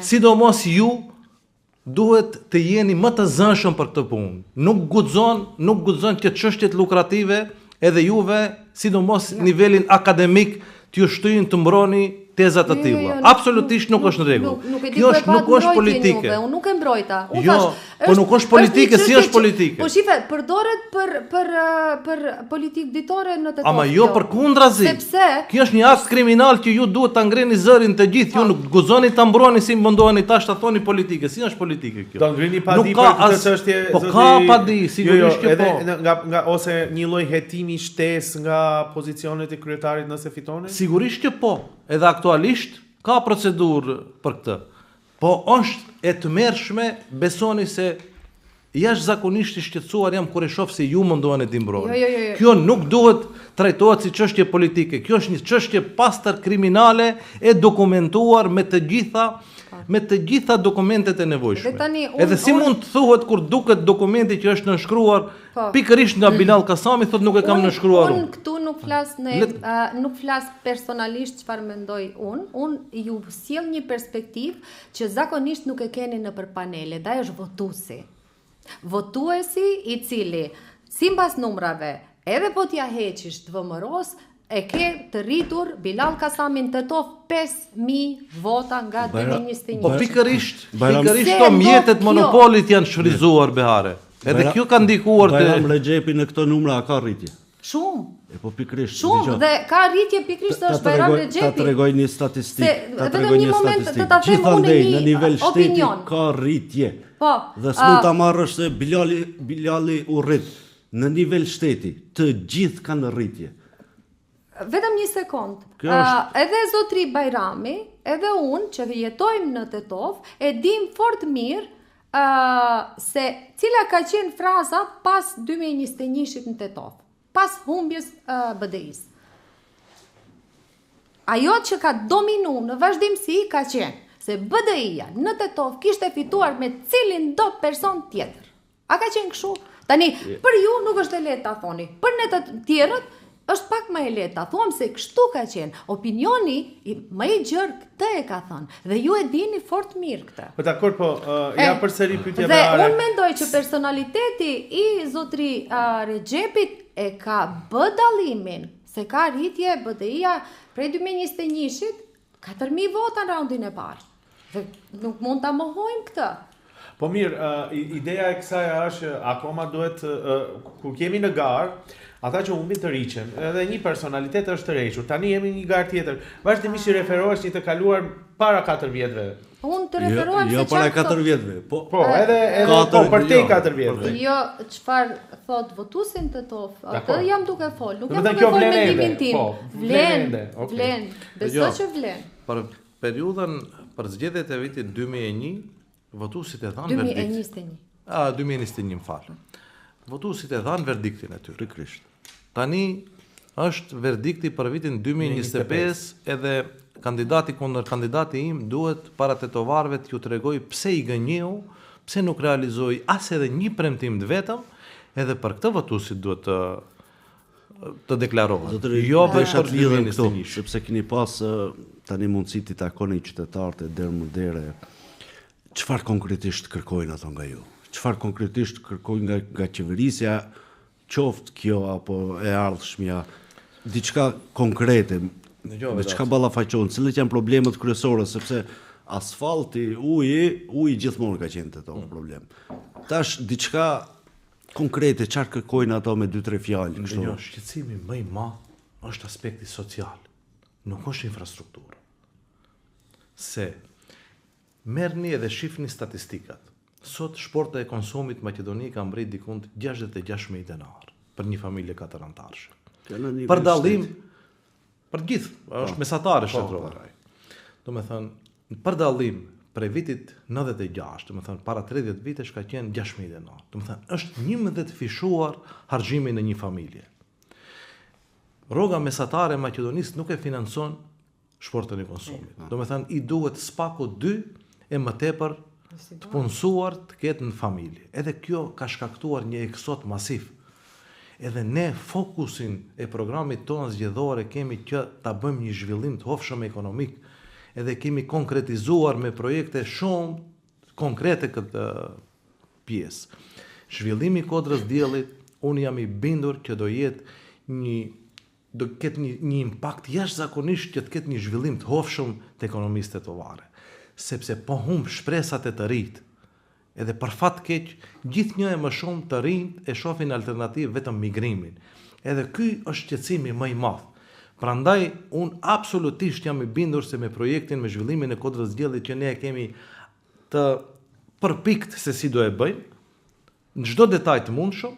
Speaker 2: Sidomos ju duhet të jeni më të zënshëm për këtë punë. Nuk guxon që çështjet lukrative edhe juve, sidomos nivelin akademik, t'ju shtyjnë të mbroni tezat të tilla. Absolutisht nuk është në rregull. Kjo nuk është politike.
Speaker 3: Unë nuk e mbrojta.
Speaker 2: Po nuk është politike, si është politike?
Speaker 3: Po shife, përdoret për politikë ditore në Tetov.
Speaker 2: Ama jo përkundrazi.
Speaker 3: Sepse
Speaker 2: kjo është një akt kriminal që ju duhet ta ngreni zërin të gjithë. Ju nuk guzoni ta mbroni si mundoheni tash ta thoni politike. Si është politike kjo?
Speaker 1: Do ngrini padi për këtë çështje.
Speaker 2: Po ka padi, sigurisht që po.
Speaker 1: Nga ose një lloj hetimi shtesë nga pozicionet e kryetarit nëse fitoni?
Speaker 2: Sigurisht që po. Edhe aktualisht ka procedurë për këtë. Po është e tmerrshme, besoni se jashtëzakonisht i shqetësuar jam kur e shoh se ju mundoheni të mbrojeni.
Speaker 3: Jo.
Speaker 2: Kjo nuk duhet trajtohet si çështje politike. Kjo është një çështje pastër kriminale e dokumentuar me të gjitha dokumentet e nevojshme. Edhe si mund të thuhet kur duket dokumenti që është nënshkruar pikërisht nga Bilal Kasami, thotë nuk e kam nënshkruar unë.
Speaker 3: Unë këtu nuk flas personalisht çfarë mendoj unë. Unë ju sjell një perspektivë që zakonisht nuk e keni nëpër panele, dhe është votuesi. Votuesi i cili sipas numrave, edhe po t'ja heqish të VMRO-s, e ke të rritur Bilal Kasamin të Tetov 5.000 vota nga 2021.
Speaker 2: Po pikërisht to mjetet monopolit janë shfryzuar, Behare. Edhe kjo ka ndikuar
Speaker 4: Bajram Rexhepi në këto numra ka rritje.
Speaker 3: Shumë.
Speaker 4: E po pikërisht.
Speaker 3: Shumë dhe ka rritje pikërisht është Bajram Rexhepi.
Speaker 4: Ta tregoj një statistikë.
Speaker 3: Vetëm një moment të ta them unë
Speaker 4: në nivel shteti ka rritje.
Speaker 3: Po.
Speaker 4: Dhe s'mund ta marrësh se Bilali u rrit në nivel shteti. Të gjithë kanë rritje.
Speaker 3: Vetëm një sekond. Edhe zotri Bajrami, edhe unë që jetojmë në Tetov, e dim fort mirë se cila ka qenë fraza pas 2021-shit në Tetov, pas humbjes BDI-s. Ajo që ka dominu në vazhdimsi ka qenë se BDI-ja në Tetov kishte fituar me cilin do person tjetër. A ka qenë kështu? Tani, për ju nuk është e lehtë ta thoni. Për ne të tjerët është pak më e lehtë ta thuam se kështu ka qenë. Opinioni më i gjerë këtë e ka thënë dhe ju e dini fort mirë këtë.
Speaker 1: Po dakor, po ja përsëri pyetja
Speaker 3: e Behare. Dhe unë mendoj që personaliteti i zotri Rexhepit e ka bë dallimin se ka rritje BDI-ja prej 2021-shit 4.000 vota në raundin e parë. Dhe nuk mund ta mohojmë këtë.
Speaker 1: Po mirë, ideja e kësaj është akoma duhet kur kemi në garë ata që humbin të riqen, edhe një personalitet është të rrequr. Tani jemi një garë tjetër. Vazhdimisht i referohesh një të kaluar para 4 vjetëve.
Speaker 3: Unë të referohem
Speaker 4: jo
Speaker 3: se
Speaker 4: para
Speaker 3: çfarë
Speaker 4: 4 vjetëve, po.
Speaker 1: Po, edhe po për te 4 vjetëve.
Speaker 3: Jo, çfarë thot votuesin të TOF, atë jam duke fol, nuk jam
Speaker 1: Domethënë,
Speaker 3: duke
Speaker 1: kjo
Speaker 3: fol
Speaker 1: vlen
Speaker 3: me
Speaker 1: ende,
Speaker 3: mendimin tim.
Speaker 1: po, vlen ende, okay.
Speaker 3: Vlen, besoj që vlen.
Speaker 2: Për periudhën për zgjedhjet e vitit 2001, votuesit e dhanë verdikt.
Speaker 3: 2021.
Speaker 2: 2021, më fal. Votuesit e dhanë verdiktin e tyre.
Speaker 4: Pikërisht.
Speaker 2: Tani është verdikti për vitin 2025 edhe kandidati kundër kandidati im duhet para tetovarëve t'ju tregoj pse i gënjeu, pse nuk realizoi as edhe një premtim të vetëm, edhe për këtë votuesit duhet të deklarohen. Jo për
Speaker 4: lidhen këto, sepse keni pas tani mundësi t'i takoni qytetarët e derë më dere. Çfarë konkretisht kërkojnë ato nga ju? Çfarë konkretisht kërkojnë nga qeverisja, qoftë kjo apo e ardhshmja, diçka konkrete, me çka ballafaqohen, cilët janë problemet kryesore, sepse asfalti, uji gjithmonë ka qenë të tonë problem. Tash diçka konkrete, çfarë kërkojnë ato me 2-3 fjalë, kështu.
Speaker 2: Jo, shqetësimi më i madh është aspekti social, nuk është infrastruktura. Se merrni edhe shifni statistikat. Sot shporta e konsumit Maqedoni ka mbrit dikund 66.000 denar për një familje 4 antarësh. Për dallim për gjithë, është mesatare shtetërore. Domethënë, për dallim për vitit 96, domethënë para 30 vitesh ka qenë 6.000 denar. Domethënë, është 11 fishuar harxhimi në një familje. Rroga mesatare e Maqedonisë nuk e financon shportën e konsumit. Domethënë, i duhet spaku 2 e më tepër të punësuar të ketë në familje. Edhe kjo ka shkaktuar një eksod masiv. Edhe ne fokusin e programit tonë zgjedhore kemi që ta bëjmë një zhvillim të hofshëm ekonomik, edhe kemi konkretizuar me projekte shumë konkrete këtë pjesë. Zhvillimi i Kodrës Diellit, unë jam i bindur që do ketë një impakt jashtëzakonisht që të ketë një zhvillim të hofshëm të ekonomisë tetovare. Sepse po humb shpresat e të rinjt, edhe për fat keq, gjithnjë e më shumë të rinjt e shohin alternativë vetëm migrimin. Edhe ky është shqetësimi më i madh. Prandaj un absolutisht jam i bindur se me projektin me zhvillimin e Kodrës Diellit që ne kemi të përpikt se si do e bëjmë, në çdo detaj të mundshëm,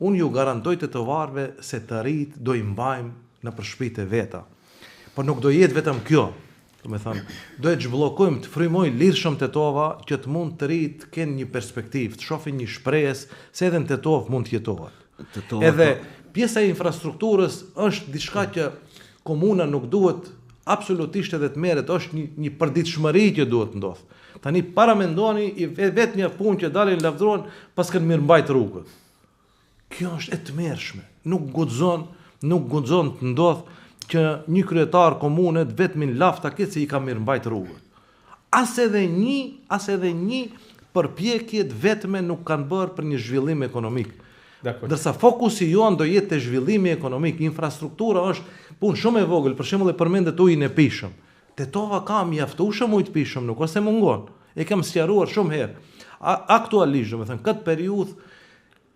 Speaker 2: un ju garantoj tetovarëve se të rinjt do i mbajmë në shtëpitë e veta. Por nuk do jetë vetëm kjo. Do e zhbllokojmë të frymojë lirshëm tetova që të mund të rinjt të kenë një perspektivë, të shohin një shpresë se edhe në Tetov mund të jetohet. Edhe pjesa e infrastrukturës është diçka që komuna nuk duhet absolutisht edhe të merret, është një përditshmëri që duhet ndodh. Tani para mendoni vetë një punë që dalin lavdërohen pas kanë mirëmbajt rrugët. Kjo është e tmerrshme. Nuk guxon të ndodh që një kryetar komune vetëm lafta ketë se i ka mirëmbajt rrugët. As edhe një përpjekje vetme nuk kanë bërë për një zhvillim ekonomik. Ndërsa fokusi jonë do jetë te zhvillimi ekonomik, infrastruktura është punë shumë e vogël, për shembull e përmendet ujin e pishëm. Tetova ka mjaftueshëm ujë të pishëm, nuk ose mungon. E kam sqaruar shumë herë. Aktualisht, domethënë këtë periudhë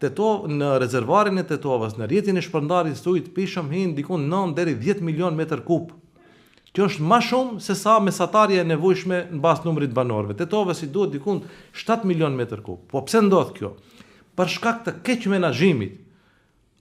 Speaker 2: në rezervarin e Tetovës, në rrjetin e shpërndarjes së ujit të pishëm hin dikun 9 deri 10 milion metër kub. Kjo është më shumë se sa mesatarja e nevojshme në bazë numrit banorëve. Tetovës i duhet dikun 7 milion metër kub. Po pse ndodh kjo? Për shkak të keq menaxhimit.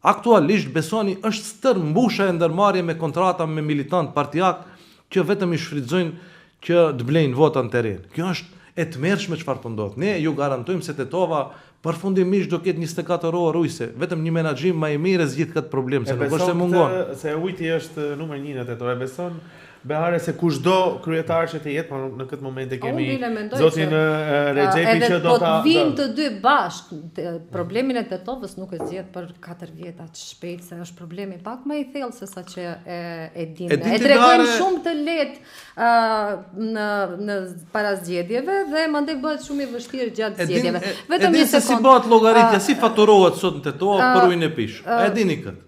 Speaker 2: Aktualisht besoni është stër mbusha e ndërmarrje me kontrata me militant partijak që vetëm i shfrytëzojnë që të blejnë vota në terren. Kjo është e tmerrshme çfarë po ndodh. Ne ju garantojmë se Tetova përfundimisht do ketë 24 orë ujse, vetëm një menaxhim më i mirë zgjidh këtë problem, se nuk është se mungon.
Speaker 1: Se ujti është numër 1 në Tetova, beson Behare se kushdo kryetar që të jetë, por në këtë moment e kemi zotin Rexhepi që do ta
Speaker 3: vinë të dy bashk. Problemin e Tetovës nuk e zgjedh për 4 vjeta të shpejt, se është problemi pak më i thellë se sa që e dinë. E tregojnë shumë të lehtë në para zgjedhjeve dhe mandej bëhet shumë i vështirë gjatë zgjedhjeve.
Speaker 2: Vetëm një sekondë. Si bëhet llogaritja, si faturohet sot në Tetovë për ujin e pishëm? E dini këtë?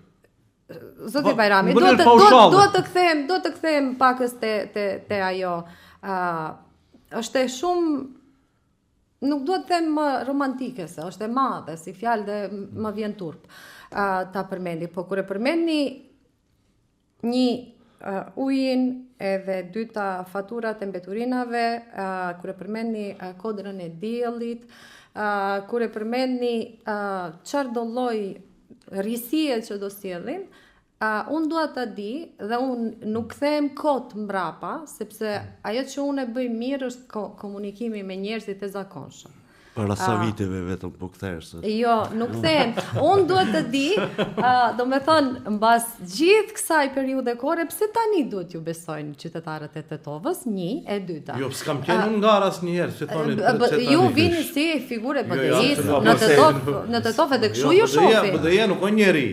Speaker 3: Zoti Bajrami, do të kthehem pakës te ajo. Është e shumë, nuk do të them më romantike, se është e madhe, si fjalë dhe më vjen turp. ta përmendi, po kur e përmendni një ujin edhe dyta faturat e mbeturinave, kur e përmendni kodrën e diellit, kur e përmendni çfarë do lloj rrisie që do sjellin, unë dua ta di dhe unë nuk kthehem kot mbrapa, sepse ajo që unë e bëj mirë është komunikimi me njerëzit e zakonshëm.
Speaker 4: Para sa viteve vetëm po kthehesh.
Speaker 3: Jo, nuk them. Unë duhet të di, do me thonë, mbas gjithë kësaj periudhe kohore, pse tani duhet ju besojnë qytetarët e Tetovës, një, e dyta.
Speaker 2: Jo, s'kam qenë unë nga ras njëherë, që thoni.
Speaker 3: Ju vini si figure BDI-s, në Tetovë edhe kështu ju shofi.
Speaker 2: BDI nuk o njeri.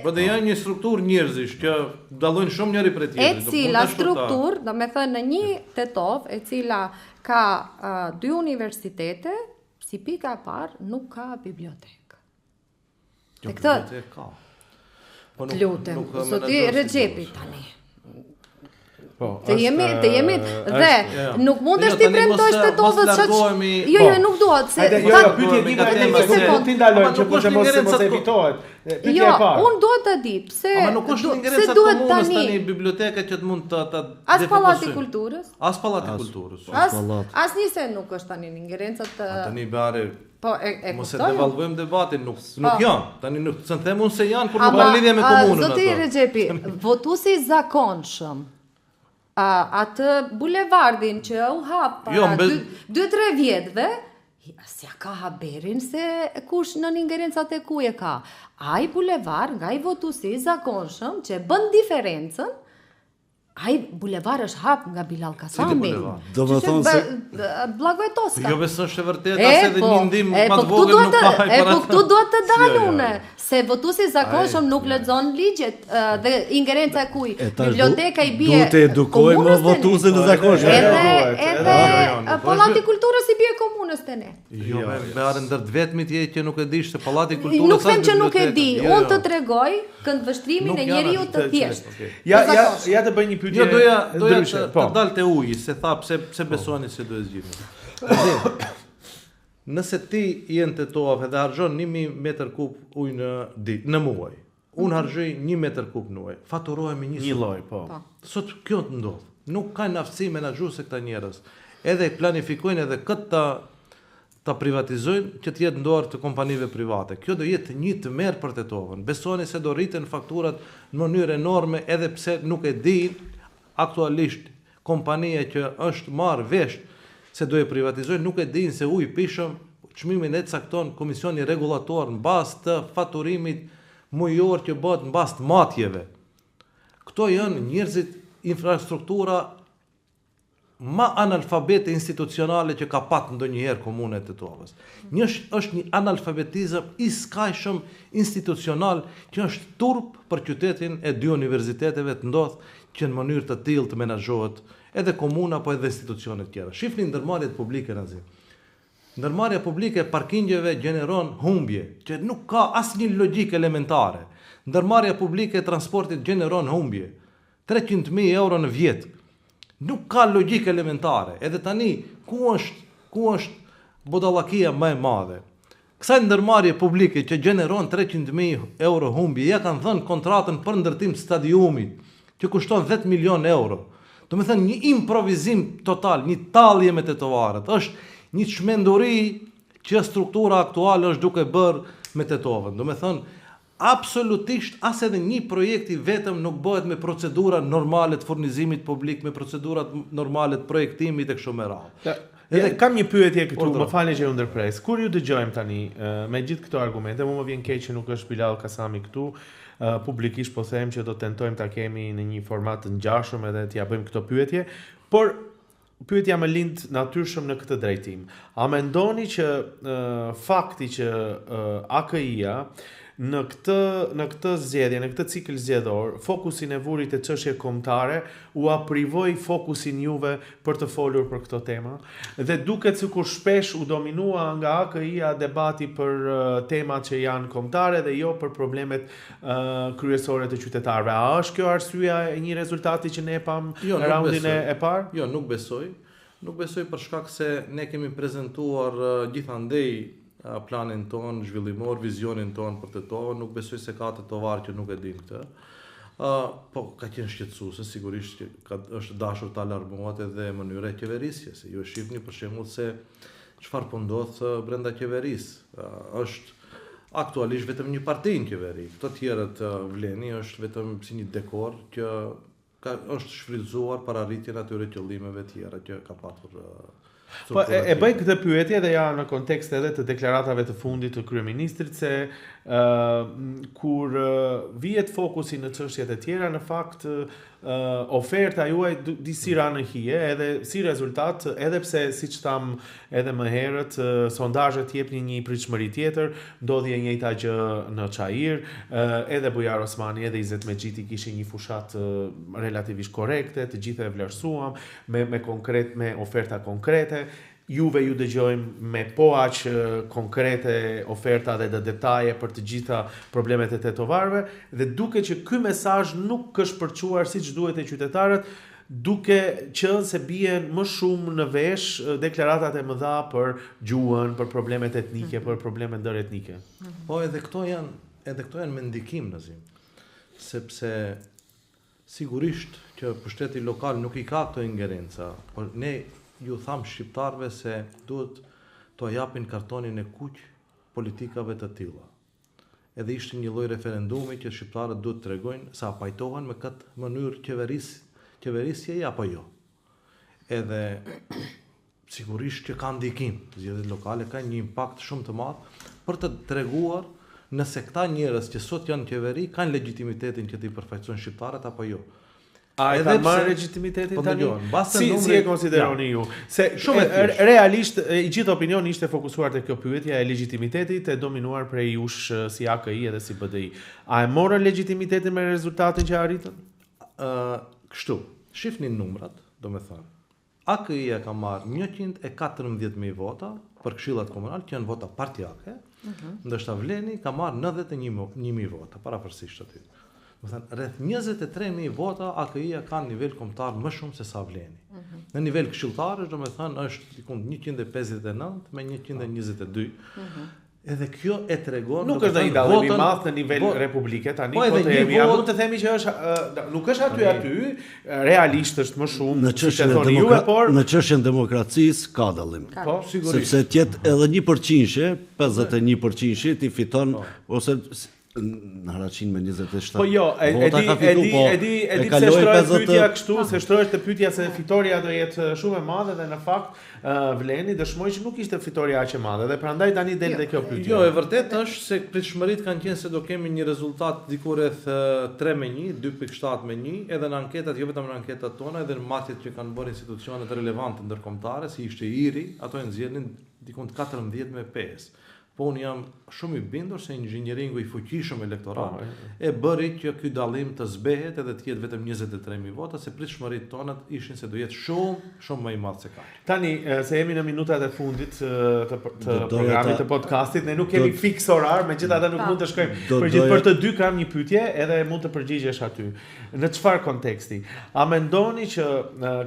Speaker 2: BDI një strukturë njerëzish që dallojnë shumë njëri prej tjetrit.
Speaker 3: E cila strukturë, do me thonë, në një Tetovë, e cila ka 2 universitete, si pika e parë, nuk ka bibliotekë.
Speaker 2: Jo, bibliotekë ka.
Speaker 3: Të lutem, zoti Rexhepi tani.
Speaker 1: Po,
Speaker 3: Të jemi dhe nuk mund të ti premtojsh Tetovës ç'është. Jo, nuk duhet se
Speaker 1: pyetje ti ndalojmë që po të mos evitohet.
Speaker 3: Jo, unë duhet të di pse duhet
Speaker 2: tani biblioteka që të mund të
Speaker 3: As Pallati Kulturës.
Speaker 2: As Pallati Kulturës.
Speaker 3: As njëse nuk është tani në ingerencat të
Speaker 2: tani bare.
Speaker 3: Po e
Speaker 2: mos e devalvojmë debatin, nuk janë. Tani nuk të them unë se janë kur nuk kanë lidhje me komunën ato.
Speaker 3: Zoti Rexhepi, votuesi i zakonshëm atë bulevardin që u hap para 2-3 vjetëve, s'ja ka haberin se kush në ingerencat e ku e ka. Ai bulevard nga i votuesi i zakonshëm që bën diferencën, ai bulevard është hap nga Bilal Kasami.
Speaker 4: Do të thonë se
Speaker 3: Bllagoj Toska.
Speaker 2: Jo besoj se vërtet as edhe një ndim më të vogël nuk ka.
Speaker 3: Po këtu duhet të dal unë, se votuesi i zakonshëm nuk lexon ligjet dhe ingerenca e kuj. Biblioteka i bie.
Speaker 4: Duhet të edukojmë votuesin e zakonshëm.
Speaker 3: Edhe Pallati Kulturës i bie komunës te ne.
Speaker 2: Jo, me arë ndër vetmit je që nuk e dish se Pallati Kulturës.
Speaker 3: Nuk them që nuk e di, unë të tregoj këndvështrimin e njeriu të thjeshtë.
Speaker 1: Ja të bëj një
Speaker 2: jo, doja të dalte uji, se tha pse besoni se duhet zgjidhni. Nëse ti je në Tetovë dhe harxhon 1000 metër kub ujë në muaj, unë harxhoj 1 metër kub në muaj, faturohemi një
Speaker 1: lloj, po.
Speaker 2: Sot kjo të ndodh. Nuk kanë aftësi menaxhuese këta njerëz. Edhe planifikojnë edhe këtë ta privatizojnë që të jetë ndorë të kompanive private. Kjo do jetë një të merë për Tetovën. Besoni se do rriten fakturat në mënyrë enorme, edhe pse nuk e din aktualisht kompania që është marrë vesh se do e privatizojnë, nuk e din se ujë pishëm, çmimin e cakton komisioni rregullator në bazë të faturimit mujor që bëhet në bazë të matjeve. Këto janë njerëzit infrastruktura ma analfabete institucionale që ka pat ndonjëherë komuna e Tetovës. Është një analfabetizëm i skajshëm institucional që është turp për qytetin e 2 universiteteve të ndodh që në mënyrë të tillë të menaxhohet edhe komuna po edhe institucionet tjera. Shifni ndërmarrjet publike nazi. Ndërmarrja publike e parkingjeve gjeneron humbje që nuk ka asnjë logjikë elementare. Ndërmarrja publike e transportit gjeneron humbje 300.000 euro në vit. Nuk ka logjikë elementare. Edhe tani, ku është bodallakia më e madhe? Kësaj ndërmarrje publike që gjeneron 300.000 euro humbje, ja kanë dhënë kontratën për ndërtim stadiumit, që kushton 10 milion euro. Do me thënë një improvizim total, një tallje me tetovarët. Është një çmenduri që struktura aktuale është duke bërë me Tetovën. Do me thënë, absolutisht as edhe një projekti vetëm nuk bëhet me procedura normale të furnizimit publik, me procedurat normale të projektimit e kështu me radhë.
Speaker 1: Kam një pyetje këtu, më falni që ju ndërpres. Kur ju dëgjojmë tani me gjithë këto argumente, më vjen keq që nuk është Bilal Kasami këtu, publikisht po them që do tentojmë ta kemi në një format të ngjashëm edhe t'ia bëjmë këto pyetje, por pyetja më lind natyrshëm në këtë drejtim. A mendoni që fakti që AKI-ja në këtë zgjedhje, në këtë cikël zgjedhor, fokusin e vuri te çështje kombëtare u aprivoi fokusin juve për të folur për këto tema dhe duket sikur shpesh u dominua nga AKI-ja debati për temat që janë kombëtare dhe jo për problemet kryesore të qytetarëve. A është kjo arsyeja e një rezultati që ne pam në raundin e parë?
Speaker 2: Jo, nuk besoj. Nuk besoj për shkak se ne kemi prezantuar gjithandej planin ton zhvillimor, vizionin ton për Tetova, nuk besoj se ka tetovar që nuk e din këtë. Po ka qenë shqetësuese, sigurisht që është dashur të alarmohet edhe mënyra e qeverisjes. Ju e shihni për shembull se çfarë po ndodh brenda qeverisë. Është aktualisht vetëm një parti në qeveri. Këto tjerët vleni është vetëm si një dekor që është shfrytzuar për arritjen atyre qëllimeve tjera që ka patur.
Speaker 1: Po e bëj këtë pyetje dhe ja në kontekst edhe të deklaratave të fundit të kryeministrit se kur vihet fokusi në çështjet e tjera, në fakt oferta juaj disi ra në hije, edhe si rezultat, edhe pse siç tham edhe më herët, sondazhet jepnin një pritshmëri tjetër, ndodhi e njëjta gjë në Çajir, edhe Bujar Osmani, edhe Izet Mexhiti kishin një fushat relativisht korrekte, të gjithë e vlerësuam me oferta konkrete. Juve ju dëgjojmë me po aq konkrete oferta dhe detaje për të gjitha problemet e tetovarëve dhe duke që ky mesazh nuk është përçuar siç duhet e qytetarët, duke qenë se bien më shumë në vesh deklaratat e mëdha për gjuhën, për problemet etnike, për problemet ndëretnike.
Speaker 2: Po edhe këto janë me ndikim në zim. Sepse sigurisht që pushteti lokal nuk i ka këto ingerenca, por ne ju tham shqiptarve se duhet të japin kartonin e kuq politikave të tilla. Edhe ishte një lloj referendumi që shqiptarët duhet të tregojnë sa pajtohen me këtë mënyrë qeverisje apo jo. Edhe sigurisht që ka ndikim, zgjedhjet lokale kanë një impakt shumë të madh për të treguar nëse këta njerëz që sot janë në qeveri kanë legitimitetin që t'i përfaqësojnë shqiptarët apo jo.
Speaker 1: A e ka marrë legitimitetin tani? Si e konsideroni ju? Se realisht i gjithë opinioni ishte fokusuar te kjo pyetje e legitimitetit e dominuar prej jush si AKI edhe si BDI. A e morën legitimitetin me rezultatin që arritën?
Speaker 2: Kështu, shifni numrat, domethënë. AKI ka marrë 114.000 vota për këshillat komunal që janë vota partijake, ndërsa Vleni ka marrë 91.000 vota, parafërsisht aty. Rreth 23.000 vota AKI ka në nivel kombëtar më shumë se sa Vleni. Në nivel këshilltar, domethënë është diku 159 me 122. Edhe kjo e tregon
Speaker 1: nuk është një dallim i madh në nivel republike tani, po të jemi, mund të themi që është nuk është aty, realisht është më shumë
Speaker 4: në çështjen e demokracisë ka dallim.
Speaker 1: Po, sigurisht.
Speaker 4: Sepse tjetë edhe 1%, 51% ti fiton ose në Haraqin me 27.
Speaker 1: Po jo, edi pse shtrohet pyetja kështu, se shtrohet te pyetja se fitoria do jetë shumë e madhe dhe në fakt Vleni dëshmoi që nuk ishte fitoria aq e madhe dhe prandaj tani del te kjo pyetje.
Speaker 2: Jo, e vërtet është se pritshmëritë kanë qenë se do kemi një rezultat diku rreth 3-1, 2.7-1, edhe në anketat, jo vetëm në anketat tona, edhe në matjet që kanë bërë institucionet relevante ndërkombëtare, si ishte IRI, ato e nxjerrin diku 14-5. Po unë jam shumë i bindur se inxhinieringu i fuqishëm elektoral e bëri që ky dallim të zbehet edhe të jetë vetëm 23.000 vota, se pritshmëritë tona ishin se do jetë shumë më i madh se kaq.
Speaker 1: Tani se jemi në minutat e fundit të programit të podcastit, ne nuk kemi fiks orar, megjithatë nuk mund të shkojmë për të dy kam një pyetje edhe mund të përgjigjesh aty. Në çfarë konteksti? A mendoni që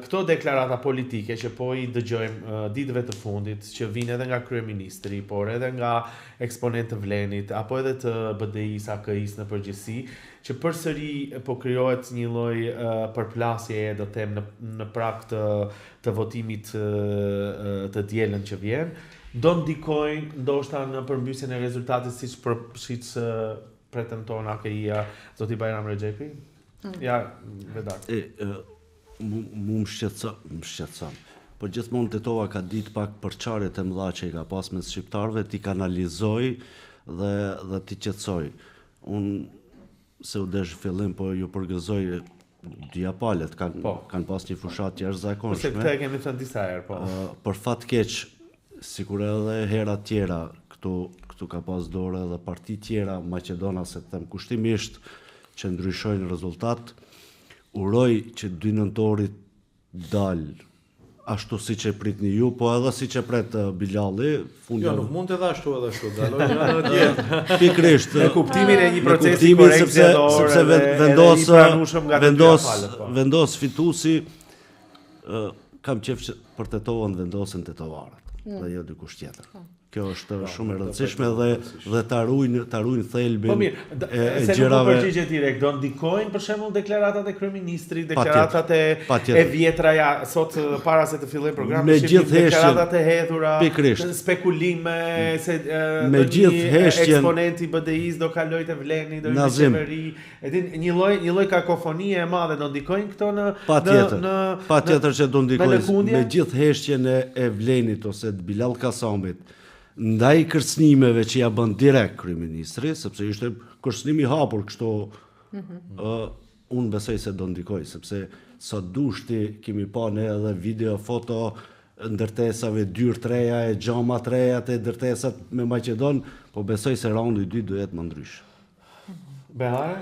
Speaker 1: këto deklarata politike që po i dëgjojmë ditëve të fundit, që vijnë edhe nga kryeministri, por edhe nga eksponent të Vlenit apo edhe të BDI-s, AKI-s në përgjithësi, që përsëri po krijohet një lloj përplasje, do të them në prag të votimit të dielën që vjen, do ndikojnë ndoshta në përmbysjen e rezultatit siç pretendon AKI-ja, zoti Bajram Rexhepi? Ja, Vedat.
Speaker 4: Më shqetëson. Po gjithmonë Tetova ka ditë pak për çarjet e mëdha që i ka pas mes shqiptarëve, ti kanalizoj dhe ti qetësoj. Unë se u desh fillim, po ju përgëzoj Diapalet kanë pas një fushat jashtëzakonshme.
Speaker 1: Se këtë e kemi thënë disa herë, po.
Speaker 4: Për fat keq, sikur edhe hera tjera këtu ka pas dorë edhe parti tjera Maqedona, se them kushtimisht që ndryshojnë rezultat. Uroj që 2 nëntorit dalë ashtu siç e pritni ju, po edhe siç e pret Bilalli,
Speaker 2: fundi. Jo, nuk mund të edhe ashtu, daloj në tjetër.
Speaker 4: Pikërisht,
Speaker 1: në kuptimin e një procesi korrekcior,
Speaker 4: sepse vendos fituesi, kam qejf për Tetovën vendosen tetovarët, dhe jo dikush tjetër. Kjo është shumë e rëndësishme dhe ta ruajnë thelbin
Speaker 1: Po mirë,
Speaker 4: e
Speaker 1: se nuk
Speaker 4: gjërave.
Speaker 1: po përgjigje direkt, do ndikojnë për shembull deklaratat e kryeministrit, deklaratat
Speaker 4: Patjetër.
Speaker 1: e vjetra sot para se të fillojë programi
Speaker 4: Me
Speaker 1: shqiptar,
Speaker 4: gjithë heshtjen,
Speaker 1: deklaratat e hedhura,
Speaker 4: pikërisht.
Speaker 1: spekulime se
Speaker 4: Me gjithë heshtjen,
Speaker 1: eksponenti i BDI-s do kalojë te Vleni, do i
Speaker 4: Nazim.
Speaker 1: qeveri. E din një lloj kakofonie e madhe do ndikojnë këto në
Speaker 4: Patjetër që do ndikojnë
Speaker 1: lëkundje?
Speaker 4: me gjithë heshtjen e Vlenit ose të Bilal Kasamit ndaj kërcënimeve që ja bën direkt kryeministri, sepse ishte kërcënim i hapur kështu. Unë besoj se do ndikoj, sepse sot dushti kemi pa ne edhe video, foto ndërtesave dyrë të reja, e gjama të reja të ndërtesat me Maqedon, po besoj se raundi 2 do jetë më ndrysh.
Speaker 1: Behare?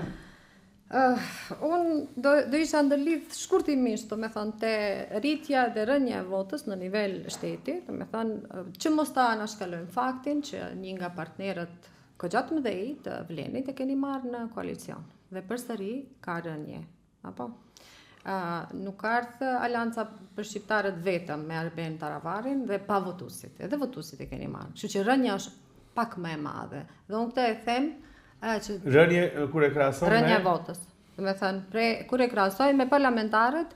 Speaker 3: Unë do isha ndërlidh shkurtimisht, do me thënë, te rritja dhe rënja e votës në nivel shteti, do me thënë, që mos ta anashkalojmë faktin që një nga partnerët këgjat mëdhej të Vlenit e keni marrë në koalicion. Dhe përsëri ka rënje. Apo? Nuk ardhë Alianca për shqiptarët vetëm me Arben Taravarin dhe pa votuesit. Edhe votuesit e keni marrë. Kështu që rënja është pak më e madhe. Dhe unë këtë e them
Speaker 1: Rënje kur e krahason me
Speaker 3: rënja e votës. Do me thënë, kur e krahasoj me parlamentarët,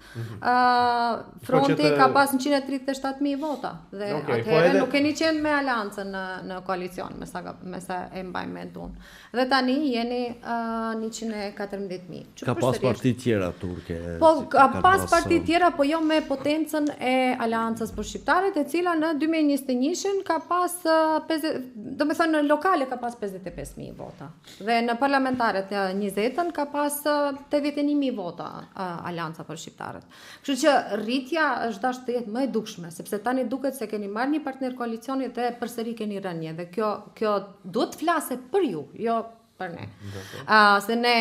Speaker 3: fronti
Speaker 1: Po që
Speaker 3: ka pas 137.000 vota. Dhe atëherë nuk keni qenë me Aliancën në koalicion, me sa e mbaj mend unë. Dhe tani jeni 114.000.
Speaker 4: Ka pas parti tjera turke.
Speaker 3: Po, ka pas parti tjera, po jo me potencën e Aliancës për shqiptarët, e cila në 2021 ka pas, do me thënë, në lokale ka pas 55.000 vota. Dhe në parlamentarët 20-ën ka pas 81.000 vota Alianca për shqiptarët. Kështu që rritja është dashur të jetë më e dukshme, sepse tani duket se keni marrë një partner koalicioni dhe përsëri keni rënje. Dhe kjo duhet të flase për ju, jo për ne. Se ne,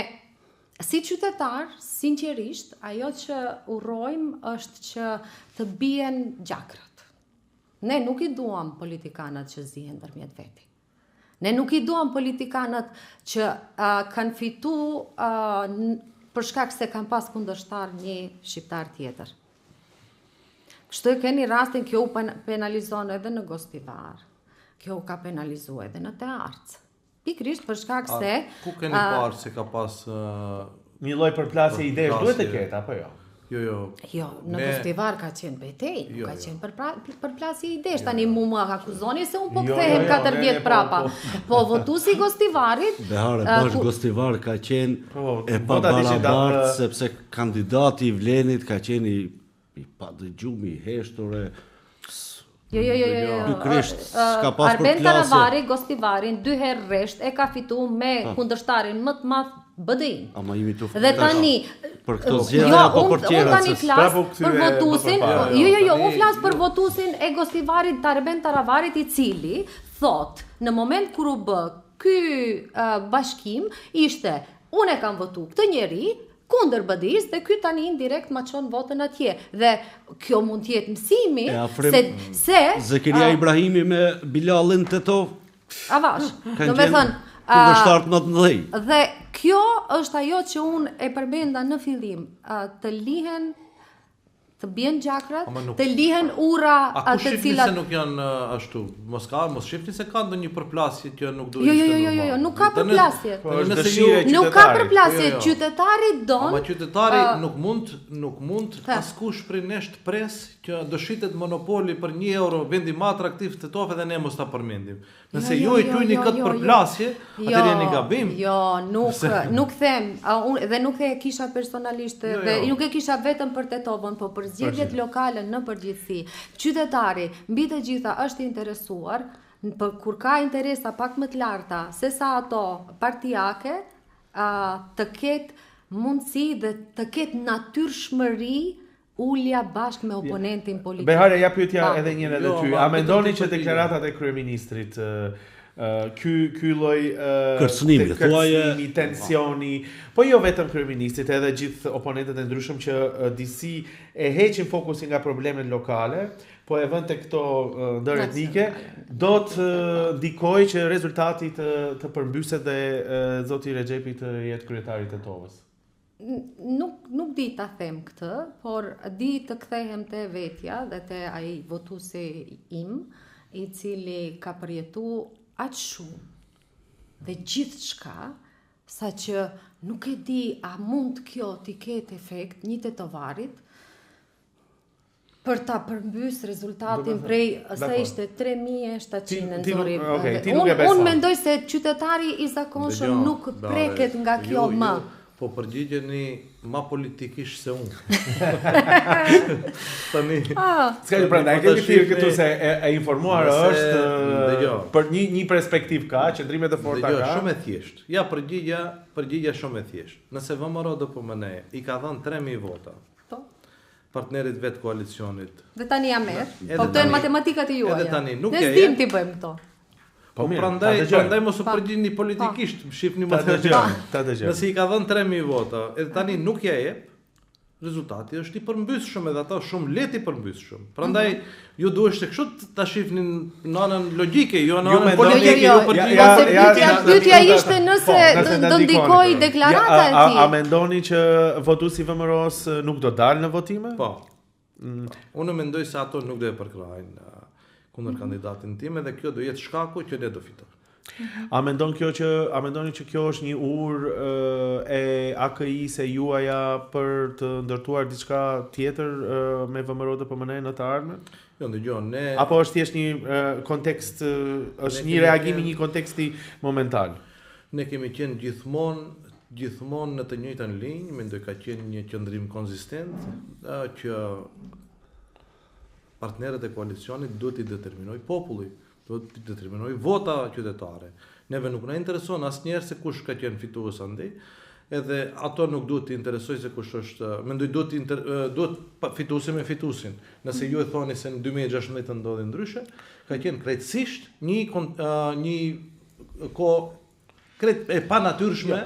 Speaker 3: si qytetar, sinqerisht, ajo që urrojmë është që të bien gjakrat. Ne nuk i duam politikanët që zihen ndërmjet veti. Ne nuk i duam politikanët që kanë fitu për shkak se kanë pas kundërshtar një shqiptar tjetër. Kështu e keni rastin, kjo u penalizon edhe në Gostivar, kjo u ka penalizuar edhe në Tearc. Pikërisht për shkak se...
Speaker 2: Ku keni parë se ka pas...
Speaker 1: Një lloj përplasje idesh duhet të ketë, apo jo?
Speaker 3: Jo, në Gostivar ka qenë betej, ka qenë përplasje idesh. Tani mu më akuzoni se unë po kthehem 4 vjet prapa. Po votuesi Gostivarit...
Speaker 4: Behare, bashkë Gostivar ka qenë e pabarabartë, sepse kandidati i Vlenit ka qenë i padëgjuar, i heshtur.
Speaker 3: Jo.
Speaker 4: Pikërisht, s'ka pas
Speaker 3: Arben
Speaker 4: përplasje.
Speaker 3: Taravari Gostivarin 2 herë rresht e ka fituar me kundërshtarin më të madh BDI.
Speaker 4: Ama jemi të
Speaker 3: Dhe tani
Speaker 4: për këto zgjedhje apo për tjera?
Speaker 3: Unë tani flas për votuesin. Jo, unë flas për votuesin e Gostivarit Arben Taravarit, i cili thot në moment kur u bë ky bashkim ishte unë e kam votu këtë njeri kundër BDI-s dhe ky tani indirekt ma çon votën atje. Dhe kjo mund të jetë mësimi se
Speaker 4: Zekiria Ibrahimi me Bilalin Tetov.
Speaker 3: Avash. Do me thënë
Speaker 4: kundërshtar më të mëdhenj.
Speaker 3: Dhe kjo është ajo që unë e përmenda në fillim, të lihen, të bien gjakrat, të lihen ura të cilat...
Speaker 2: A ku shifni se nuk janë ashtu? Mos shifni se ka ndonjë përplasje që nuk do ishte normal?
Speaker 3: Jo, nuk ka përplasje.
Speaker 1: Nuk
Speaker 3: ka përplasje, qytetari don...
Speaker 2: Ama qytetari nuk mund askush prej nesh të pres që do shitet monopoli për 1 euro vendi më atraktiv të tof edhe ne mos ta përmendim. Nëse ju e quajni këtë përplasje, atëherë jeni gabim.
Speaker 3: Jo, nuk them, dhe nuk e kisha personalisht, dhe nuk e kisha vetëm për Tetovën, po për zgjedhjet lokale në përgjithësi. Qytetari mbi të gjitha është interesuar, kur ka interesa pak më të larta se sa ato partijake, të ketë mundësi dhe të ketë natyrshmëri ulja bashkë me oponentin politik.
Speaker 1: Behare, ja pyetja edhe një edhe ty. A mendoni që deklaratat e kryeministrit, ky lloj kërcënimi, tensioni, po jo vetëm kryeministrit, edhe gjithë oponentët e ndryshëm që disi e heqin fokusin nga problemet lokale, po e vënë tek këto ndër etnike, do të ndikojë që rezultati të përmbyset dhe zoti Rexhepi të jetë kryetari i Tetovës.
Speaker 3: Nuk di ta them këtë, por di të kthehem te vetja dhe te ai votuesi im, i cili ka përjetu aq shumë dhe gjithë shka, sa që nuk e di a mund kjo t'i ketë efekt një tetovarit për ta përmbys rezultatin prej sa ishte 3700 nëzori. Unë mendoj se qytetari i zakonshëm nuk preket nga kjo më.
Speaker 2: Po përgjigjeni ma politikisht se unë. Tani.
Speaker 1: Ska që prandaj kemi thirrë këtu se e informuar është për një perspektiv ka, qëndrime të forta ka.
Speaker 2: Shumë e thjesht. Ja, përgjigja shumë e thjesht. Nëse VMRO DPMN i ka dhënë 3000 vota. Partnerit vetë koalicionit.
Speaker 3: Dhe tani ja merr. Po këto janë matematikat e juaja.
Speaker 2: Edhe tani nuk
Speaker 3: e dim ti bëjmë këto.
Speaker 2: Po prandaj mos u përgjigjni politikisht, shihni më të
Speaker 1: dëgjoj.
Speaker 2: Nëse i ka dhënë 3000 vota, edhe tani nuk ja jep, rezultati është i përmbysshëm edhe ata shumë lehtë i përmbysshëm. Prandaj ju duhet kështu ta shihni në anën logjike, jo në anën politike.
Speaker 3: Pyetja ishte nëse do ndikoj deklarata e tij.
Speaker 1: A mendoni që votuesi VMRO-s nuk do dalë në votime?
Speaker 2: Po. Unë mendoj se ato nuk do e përkrajnë kundër kandidatin tim edhe kjo do jetë shkaku që ne do fitojmë.
Speaker 1: A mendoni që kjo është një urë e AKI-s e juaja për të ndërtuar diçka tjetër me VMRO DPMN në të ardhmen?
Speaker 2: Jo, dëgjoj, ne
Speaker 1: apo është thjesht një kontekst, është një reagim i një konteksti momental?
Speaker 2: Ne kemi qenë gjithmonë në të njëjtën linjë, mendoj ka qenë një qëndrim konzistent që partnerët e koalicionit duhet i determinoj populli, duhet i determinoj vota qytetare. Neve nuk na intereson asnjëherë se kush ka qenë fitues andej, edhe ato nuk duhet të interesoj se kush është, mendoj duhet fituesi me fituesin. Nëse ju e thoni se në 2016 ndodhi ndryshe, ka qenë krejtësisht një krejt e panatyrshme.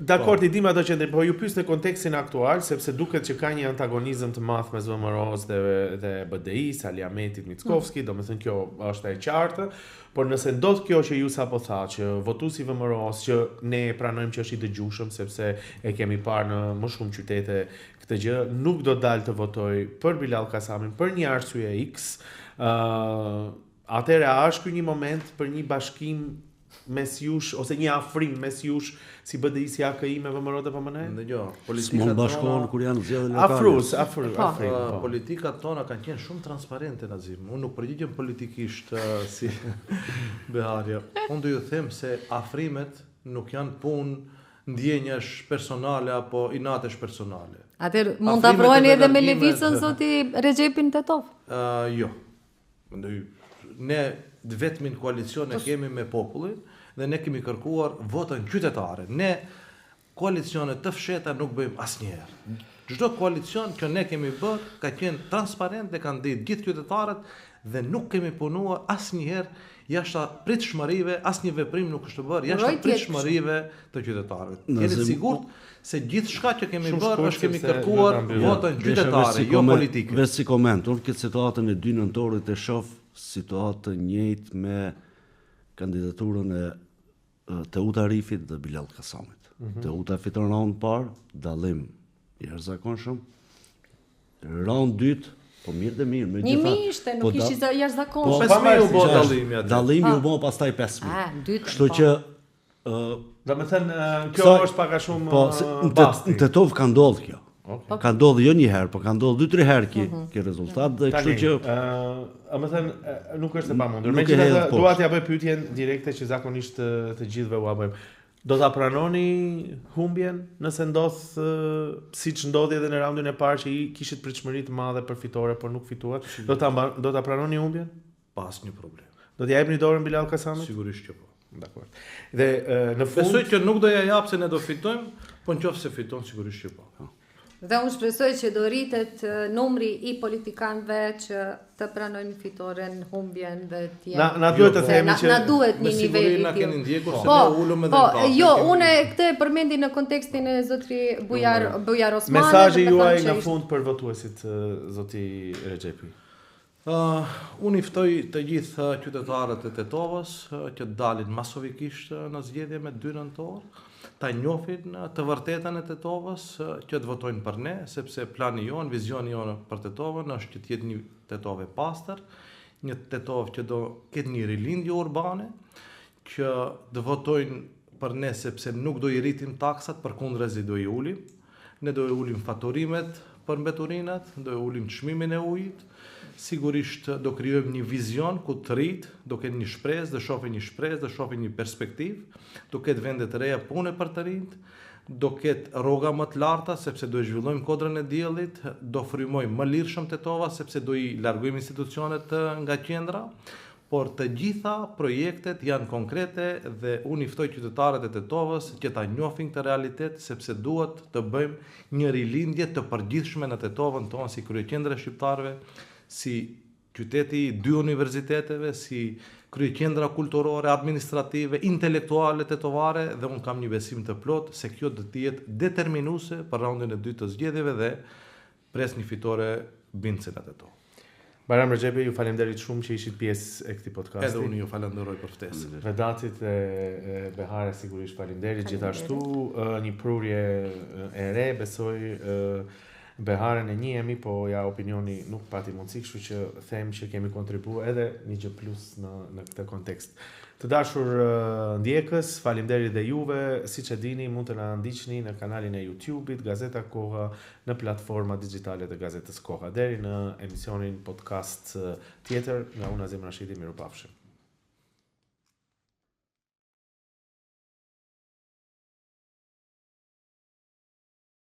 Speaker 1: Dakord, i dim ato që po ju pyes në kontekstin aktual, sepse duket që ka një antagonizëm të madh mes VMRO-s dhe BDI-s, Aliametit, Mickovski, domethënë kjo është e qartë, por nëse ndodh kjo që ju sapo tha, që votuesi VMRO-s që ne pranojmë që është i dëgjueshëm sepse e kemi parë në më shumë qytete këtë gjë, nuk do dalë të votoj për Bilal Kasamin për një arsye X, atëherë a është ky një moment për një bashkim mes jush ose një afrim mes jush si BDI si AKI me VMRO DPMN?
Speaker 2: Dëgjoj,
Speaker 4: politikat bashkohen kur janë zgjedhje lokale.
Speaker 1: Afrim.
Speaker 2: Politikat tona kanë qenë shumë transparente Nazim. Unë nuk përgjigjem politikisht si Beharja. Unë do ju them se afrimet nuk janë punë ndjenjash personale apo inatesh personale.
Speaker 3: Atëherë mund ta afroheni edhe me Levicën zoti Recepin Tetov?
Speaker 2: Jo. Mendoj ne vetmin koalicion e kemi me popullin dhe ne kemi kërkuar votën qytetare. Ne koalicionet të fsheta nuk bëjmë asnjëherë. Çdo koalicion që ne kemi bërë ka qenë transparent dhe kanë ditë gjithë qytetarët dhe nuk kemi punuar asnjëherë jashtë pritshmërive, asnjë veprim nuk është bërë jashtë pritshmërive të qytetarëve. Jeni sigurt se gjithçka që kemi bërë është kemi kërkuar votën qytetare, jo politike.
Speaker 4: Vetë si koment, unë këtë situatën e 2 nëntorit e shoh situatë të njëjtë me kandidaturën e Teuta Arifit dhe Bilal Kasamit. Teuta fiton raund parë, dallim i jashtëzakonshëm. Raund dytë, po mirë dhe mirë, me
Speaker 3: gjitha. Një ishte, nuk ishte jashtëzakonshëm.
Speaker 2: Po 5.000 u bë dallimi aty.
Speaker 4: Dallimi u bë pastaj 5.000. Kështu që
Speaker 1: domethënë kjo është pak a shumë
Speaker 4: në Tetov ka ndodhur kjo. Ka ndodhur jo një herë, po ka ndodhur 2-3 herë kjo rezultat dhe kështu që
Speaker 1: domethënë nuk është e pamundur. Megjithatë dua t'ja bëj pyetjen direkte që zakonisht të gjithëve u bëjmë. Do ta pranoni humbjen nëse ndodh siç ndodhi edhe në raundin e parë që i kishit pritshmëri të madhe për fitore por nuk fituat? Do ta pranoni humbjen?
Speaker 2: Pas një problem.
Speaker 1: Do t'ja jepni dorën Bilal Kasamit?
Speaker 2: Sigurisht që po.
Speaker 1: Dakor. Dhe në fund
Speaker 2: besoj që nuk do ja jap se ne do fitojmë, po nëse fiton sigurisht që po.
Speaker 3: Dhe unë shpresoj që do rritet numri i politikanëve që të pranojnë fitoren, humbjen dhe të jenë.
Speaker 1: Na duhet të themi që
Speaker 3: na duhet një nivel i
Speaker 2: na keni ndjekur se
Speaker 3: ne
Speaker 2: ulëm edhe në
Speaker 3: pasë. Jo, unë këtë e përmendi në kontekstin e zotri Bujar Osmani.
Speaker 1: Mesazhi juaj nga fund për votuesit zoti Recepi.
Speaker 2: Unë i ftoj të gjithë qytetarët e Tetovës që dalin masovikisht në zgjedhje me 2 nëntor, ta njohin të vërtetën e Tetovës, që të votojnë për ne, sepse plani jonë, vizioni jonë për Tetovën është që të jetë një Tetove pastër, një Tetov që do ketë një rilindje urbane, që do votojnë për ne sepse nuk do i rritim taksat, përkundrezi do i ulim. Ne do i ulim faturimet për mbeturinat, do i ulim çmimin e ujit. Sigurisht do krijojmë një vizion ku të rit, do ketë një shpresë, do shohin një shpresë, do shohin një perspektivë, do ketë vende të reja pune për të rinjt, do ketë rroga më të larta sepse do i zhvillojmë kodrën e diellit, do frymojmë më lirshëm Tetova sepse do i largojmë institucionet nga qendra. Por të gjitha projektet janë konkrete dhe unë i ftoj qytetarët e Tetovës që ta njohin këtë realitet sepse duhet të bëjmë një rilindje të përgjithshme në Tetovën tonë si kryeqendre shqiptarëve, si qyteti i 2 universiteteve, si kryeqendra kulturore, administrative, intelektuale tetovare dhe unë kam një besim të plot se kjo do të jetë determinuese për raundin e 2 të zgjedhjeve dhe pres një fitore bindëse në Tetovë.
Speaker 1: Bajram Rexhepi, ju falenderit shumë që ishit pjesë e këtij podcasti.
Speaker 2: Edhe unë ju falenderoj për ftesën.
Speaker 1: Vedatit e Behare sigurisht falenderit, gjithashtu një prurje e re, besoj Beharen e njihemi, po ja opinioni nuk pati mundësi, kështu që them që kemi kontribuar edhe një gjë plus në këtë kontekst. Të dashur ndjekës, faleminderit dhe juve, siç e dini mund të na ndiqni në kanalin e YouTube-it Gazeta Koha, në platforma digjitale të Gazetës Koha. Deri në emisionin podcast tjetër, nga unë Azim Rashidi, mirupafshim.